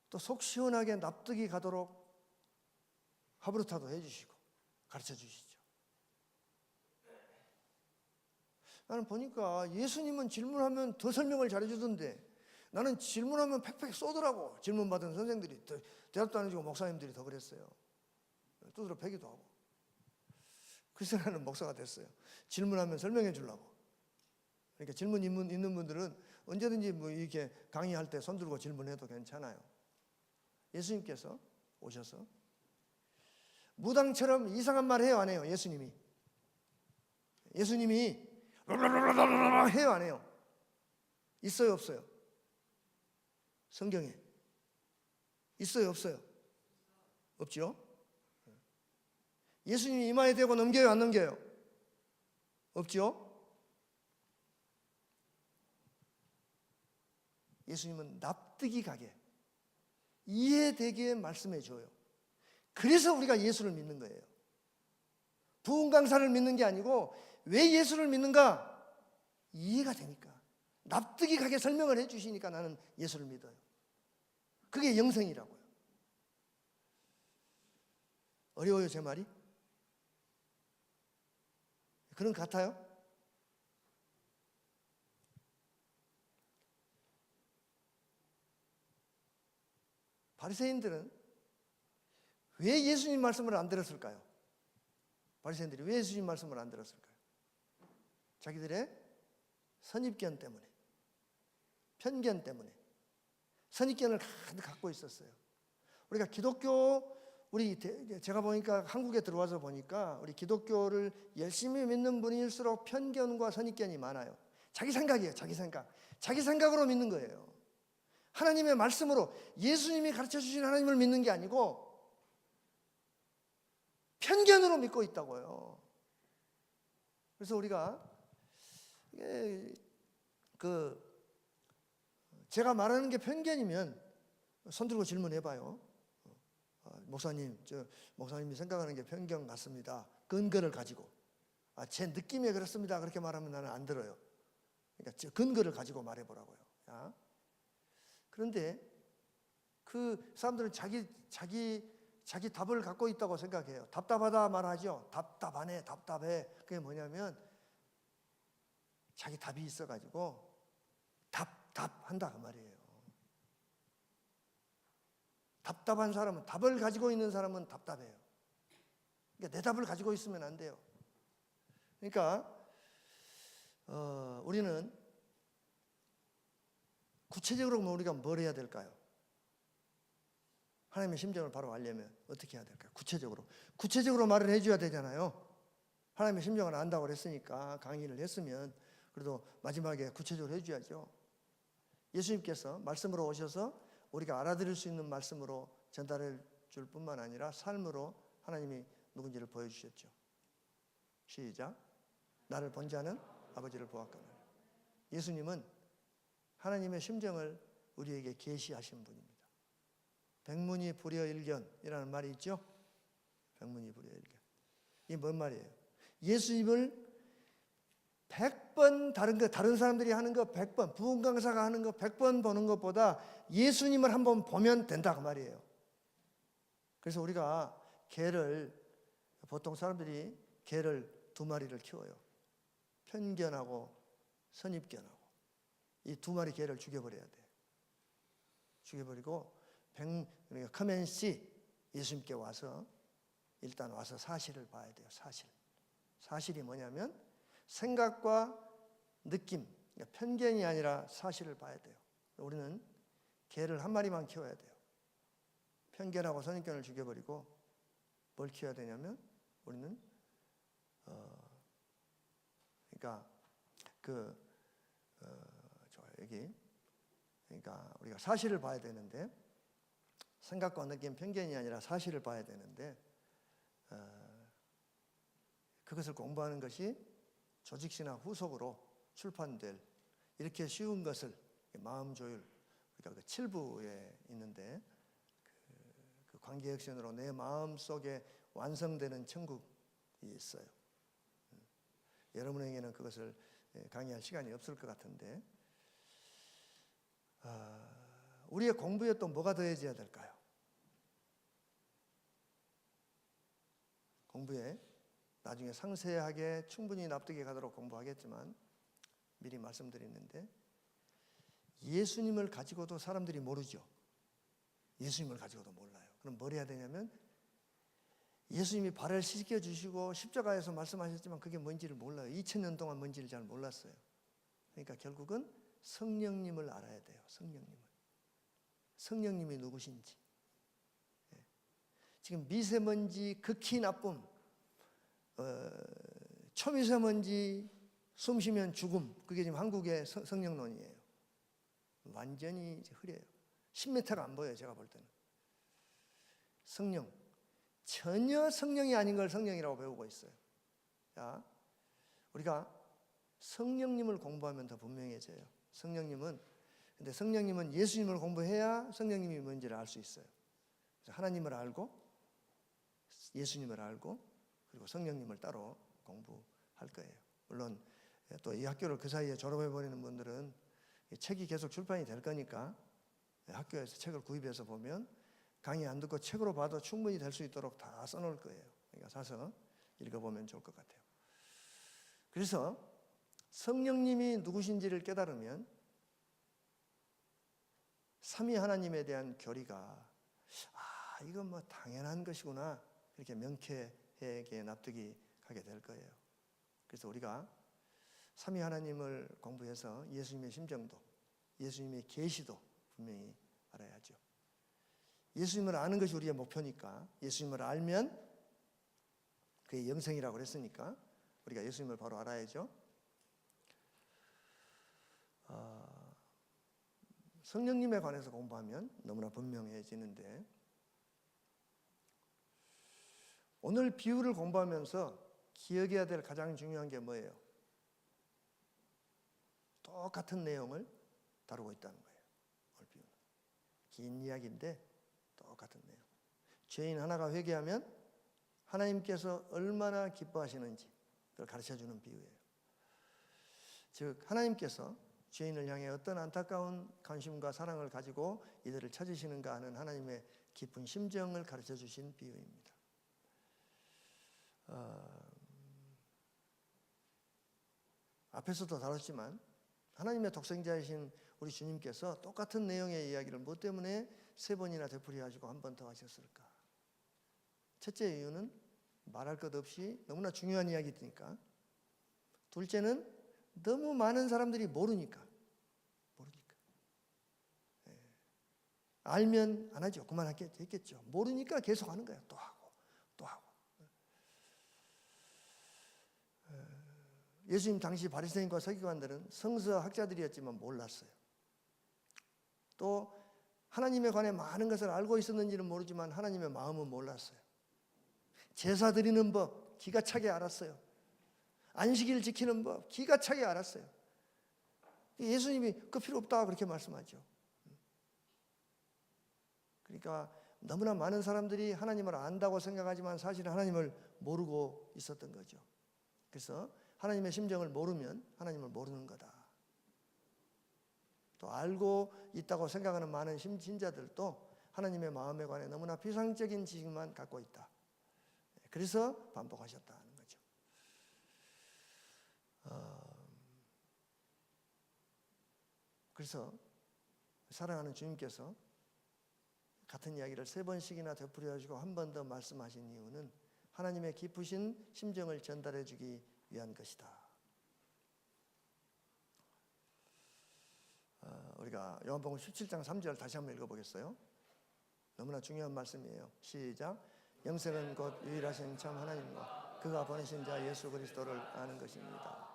또 속 시원하게 납득이 가도록 하브루타도 해주시고 가르쳐 주시죠. 나는 보니까 예수님은 질문하면 더 설명을 잘해주던데 나는 질문하면 팩팩 쏘더라고. 질문받은 선생들이 대답도 안 해주고 목사님들이 더 그랬어요. 두드러 패기도 하고. 그래서 나는 목사가 됐어요. 질문하면 설명해 주려고. 그러니까 질문 있는 분들은 언제든지 뭐 이렇게 강의할 때 손 들고 질문해도 괜찮아요. 예수님께서 오셔서 무당처럼 이상한 말 해요 안 해요? 예수님이 해요 안 해요? 있어요 없어요? 성경에 있어요 없어요? 없죠? 예수님이 이마에 대고 넘겨요 안 넘겨요? 없죠? 예수님은 납득이 가게 이해되게 말씀해 줘요. 그래서 우리가 예수를 믿는 거예요. 부흥 강사를 믿는 게 아니고 왜 예수를 믿는가? 이해가 되니까. 납득이 가게 설명을 해 주시니까 나는 예수를 믿어요. 그게 영성이라고요. 어려워요 제 말이? 그런 것 같아요? 바리새인들은 왜 예수님 말씀을 안 들었을까요? 바리새인들이 왜 예수님 말씀을 안 들었을까요? 자기들의 선입견 때문에, 편견 때문에 선입견을 가득 갖고 있었어요. 우리가 기독교 제가 보니까 한국에 들어와서 보니까 우리 기독교를 열심히 믿는 분일수록 편견과 선입견이 많아요. 자기 생각이에요. 자기 생각. 자기 생각으로 믿는 거예요. 하나님의 말씀으로 예수님이 가르쳐 주신 하나님을 믿는 게 아니고 편견으로 믿고 있다고요. 그래서 우리가 제가 말하는 게 편견이면 손 들고 질문해봐요. 목사님, 목사님이 생각하는 게 편견 같습니다. 근거를 가지고. 제 느낌에 그렇습니다. 그렇게 말하면 나는 안 들어요. 그러니까 근거를 가지고 말해보라고요. 그런데 그 사람들은 자기 답을 갖고 있다고 생각해요. 답답하다 말하죠. 답답하네, 답답해. 그게 뭐냐면 자기 답이 있어가지고 답한다 그 말이에요. 답답한 사람은, 답을 가지고 있는 사람은 답답해요. 그러니까 내 답을 가지고 있으면 안 돼요. 그러니까 우리는 구체적으로 우리가 뭘 해야 될까요? 하나님의 심정을 바로 알려면 어떻게 해야 될까요? 구체적으로 말을 해줘야 되잖아요. 하나님의 심정을 안다고 그랬으니까 강의를 했으면 그래도 마지막에 구체적으로 해줘야죠. 예수님께서 말씀으로 오셔서 우리가 알아들을 수 있는 말씀으로 전달해 줄 뿐만 아니라 삶으로 하나님이 누군지를 보여주셨죠. 시작. 나를 본 자는 아버지를 보았거늘. 예수님은 하나님의 심정을 우리에게 계시하신 분입니다. 백문이 불여일견이라는 말이 있죠. 백문이 불여일견. 이게 뭔 말이에요? 예수님을 100번 다른 사람들이 하는 거 100번, 부흥 강사가 하는 거 100번 보는 것보다 예수님을 한번 보면 된다 그 말이에요. 그래서 우리가 보통 사람들이 개를 2마리를 키워요. 편견하고 선입견하고 이 2마리 개를 죽여버려야 돼. 죽여버리고 그러니까 커맨시 예수님께 와서 일단 와서 사실을 봐야 돼요. 사실이 뭐냐면 생각과 느낌, 그러니까 편견이 아니라 사실을 봐야 돼요. 우리는 개를 1마리만 키워야 돼요. 편견하고 선입견을 죽여버리고 뭘 키워야 되냐면 우리는 여기 그러니까 우리가 사실을 봐야 되는데 생각과 느낌, 편견이 아니라 사실을 봐야 되는데 그것을 공부하는 것이 조직신학 후속으로 출판될 이렇게 쉬운 것을 마음조율 그러니까 그 7부에 있는데 그 관계혁신으로 내 마음속에 완성되는 천국이 있어요. 여러분에게는 그것을 강의할 시간이 없을 것 같은데 우리의 공부에 또 뭐가 더해져야 될까요? 공부에 나중에 상세하게 충분히 납득이 가도록 공부하겠지만 미리 말씀드리는데 예수님을 가지고도 사람들이 모르죠. 예수님을 가지고도 몰라요. 그럼 뭘 해야 되냐면 예수님이 발을 씻겨주시고 십자가에서 말씀하셨지만 그게 뭔지를 몰라요. 2000년 동안 뭔지를 잘 몰랐어요. 그러니까 결국은 성령님을 알아야 돼요. 성령님이 누구신지. 지금 미세먼지 극히 나쁨, 초미세먼지 숨 쉬면 죽음, 그게 지금 한국의 성령론이에요. 완전히 흐려요. 10m가 안 보여요. 제가 볼 때는. 성령, 전혀 성령이 아닌 걸 성령이라고 배우고 있어요. 자, 우리가 성령님을 공부하면 더 분명해져요. 근데 성령님은 예수님을 공부해야 성령님이 뭔지를 알 수 있어요. 그래서 하나님을 알고 예수님을 알고 그리고 성령님을 따로 공부할 거예요. 물론 또 이 학교를 그 사이에 졸업해버리는 분들은 책이 계속 출판이 될 거니까 학교에서 책을 구입해서 보면 강의 안 듣고 책으로 봐도 충분히 될 수 있도록 다 써놓을 거예요. 그러니까 사서 읽어보면 좋을 것 같아요. 그래서 성령님이 누구신지를 깨달으면 삼위 하나님에 대한 교리가 이건 뭐 당연한 것이구나 이렇게 명쾌하게 납득이 가게 될 거예요. 그래서 우리가 삼위 하나님을 공부해서 예수님의 심정도 예수님의 계시도 분명히 알아야죠. 예수님을 아는 것이 우리의 목표니까, 예수님을 알면 그의 영생이라고 그랬으니까 우리가 예수님을 바로 알아야죠. 성령님에 관해서 공부하면 너무나 분명해지는데, 오늘 비유를 공부하면서 기억해야 될 가장 중요한 게 뭐예요? 똑같은 내용을 다루고 있다는 거예요. 오늘 비유는 긴 이야기인데 똑같은 내용. 죄인 하나가 회개하면 하나님께서 얼마나 기뻐하시는지 그걸 가르쳐주는 비유예요. 즉 하나님께서 죄인을 향해 어떤 안타까운 관심과 사랑을 가지고 이들을 찾으시는가 하는 하나님의 깊은 심정을 가르쳐주신 비유입니다. 앞에서도 다뤘지만 하나님의 독생자이신 우리 주님께서 똑같은 내용의 이야기를 뭐 때문에 3번이나 되풀이하시고 한 번 더 하셨을까? 첫째 이유는 말할 것 없이 너무나 중요한 이야기니까. 둘째는 너무 많은 사람들이 모르니까. 알면 안 하죠. 그만했겠죠. 모르니까 계속 하는 거예요. 또 하고 또 하고. 예수님 당시 바리새인과 서기관들은 성서 학자들이었지만 몰랐어요. 또 하나님에 관해 많은 것을 알고 있었는지는 모르지만 하나님의 마음은 몰랐어요. 제사 드리는 법 기가 차게 알았어요. 안식일 지키는 법 기가 차게 알았어요. 예수님이 그 필요 없다 그렇게 말씀하죠. 그러니까 너무나 많은 사람들이 하나님을 안다고 생각하지만 사실 하나님을 모르고 있었던 거죠. 그래서 하나님의 심정을 모르면 하나님을 모르는 거다. 또 알고 있다고 생각하는 많은 신자들도 하나님의 마음에 관해 너무나 피상적인 지식만 갖고 있다. 그래서 반복하셨다는 거죠. 그래서 사랑하는 주님께서 같은 이야기를 3번씩이나 되풀이하시고 한 번 더 말씀하신 이유는 하나님의 깊으신 심정을 전달해 주기 위한 것이다. 우리가 요한복음 17장 3절 다시 한번 읽어보겠어요. 너무나 중요한 말씀이에요. 시작. 영생은 곧 유일하신 참 하나님과 그가 보내신 자 예수 그리스도를 아는 것입니다.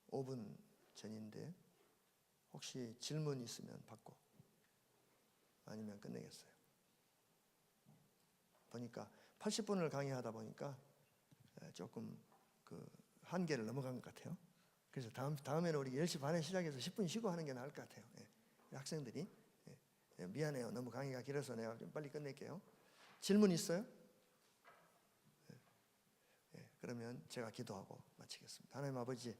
5분 전인데 혹시 질문 있으면 받고 아니면 끝내겠어요. 보니까 80분을 강의하다 보니까 조금 그 한계를 넘어간 것 같아요. 그래서 다음에는 우리 10시 반에 시작해서 10분 쉬고 하는 게 나을 것 같아요. 학생들이 미안해요. 너무 강의가 길어서 내가 좀 빨리 끝낼게요. 질문 있어요? 그러면 제가 기도하고 마치겠습니다. 하나님 아버지,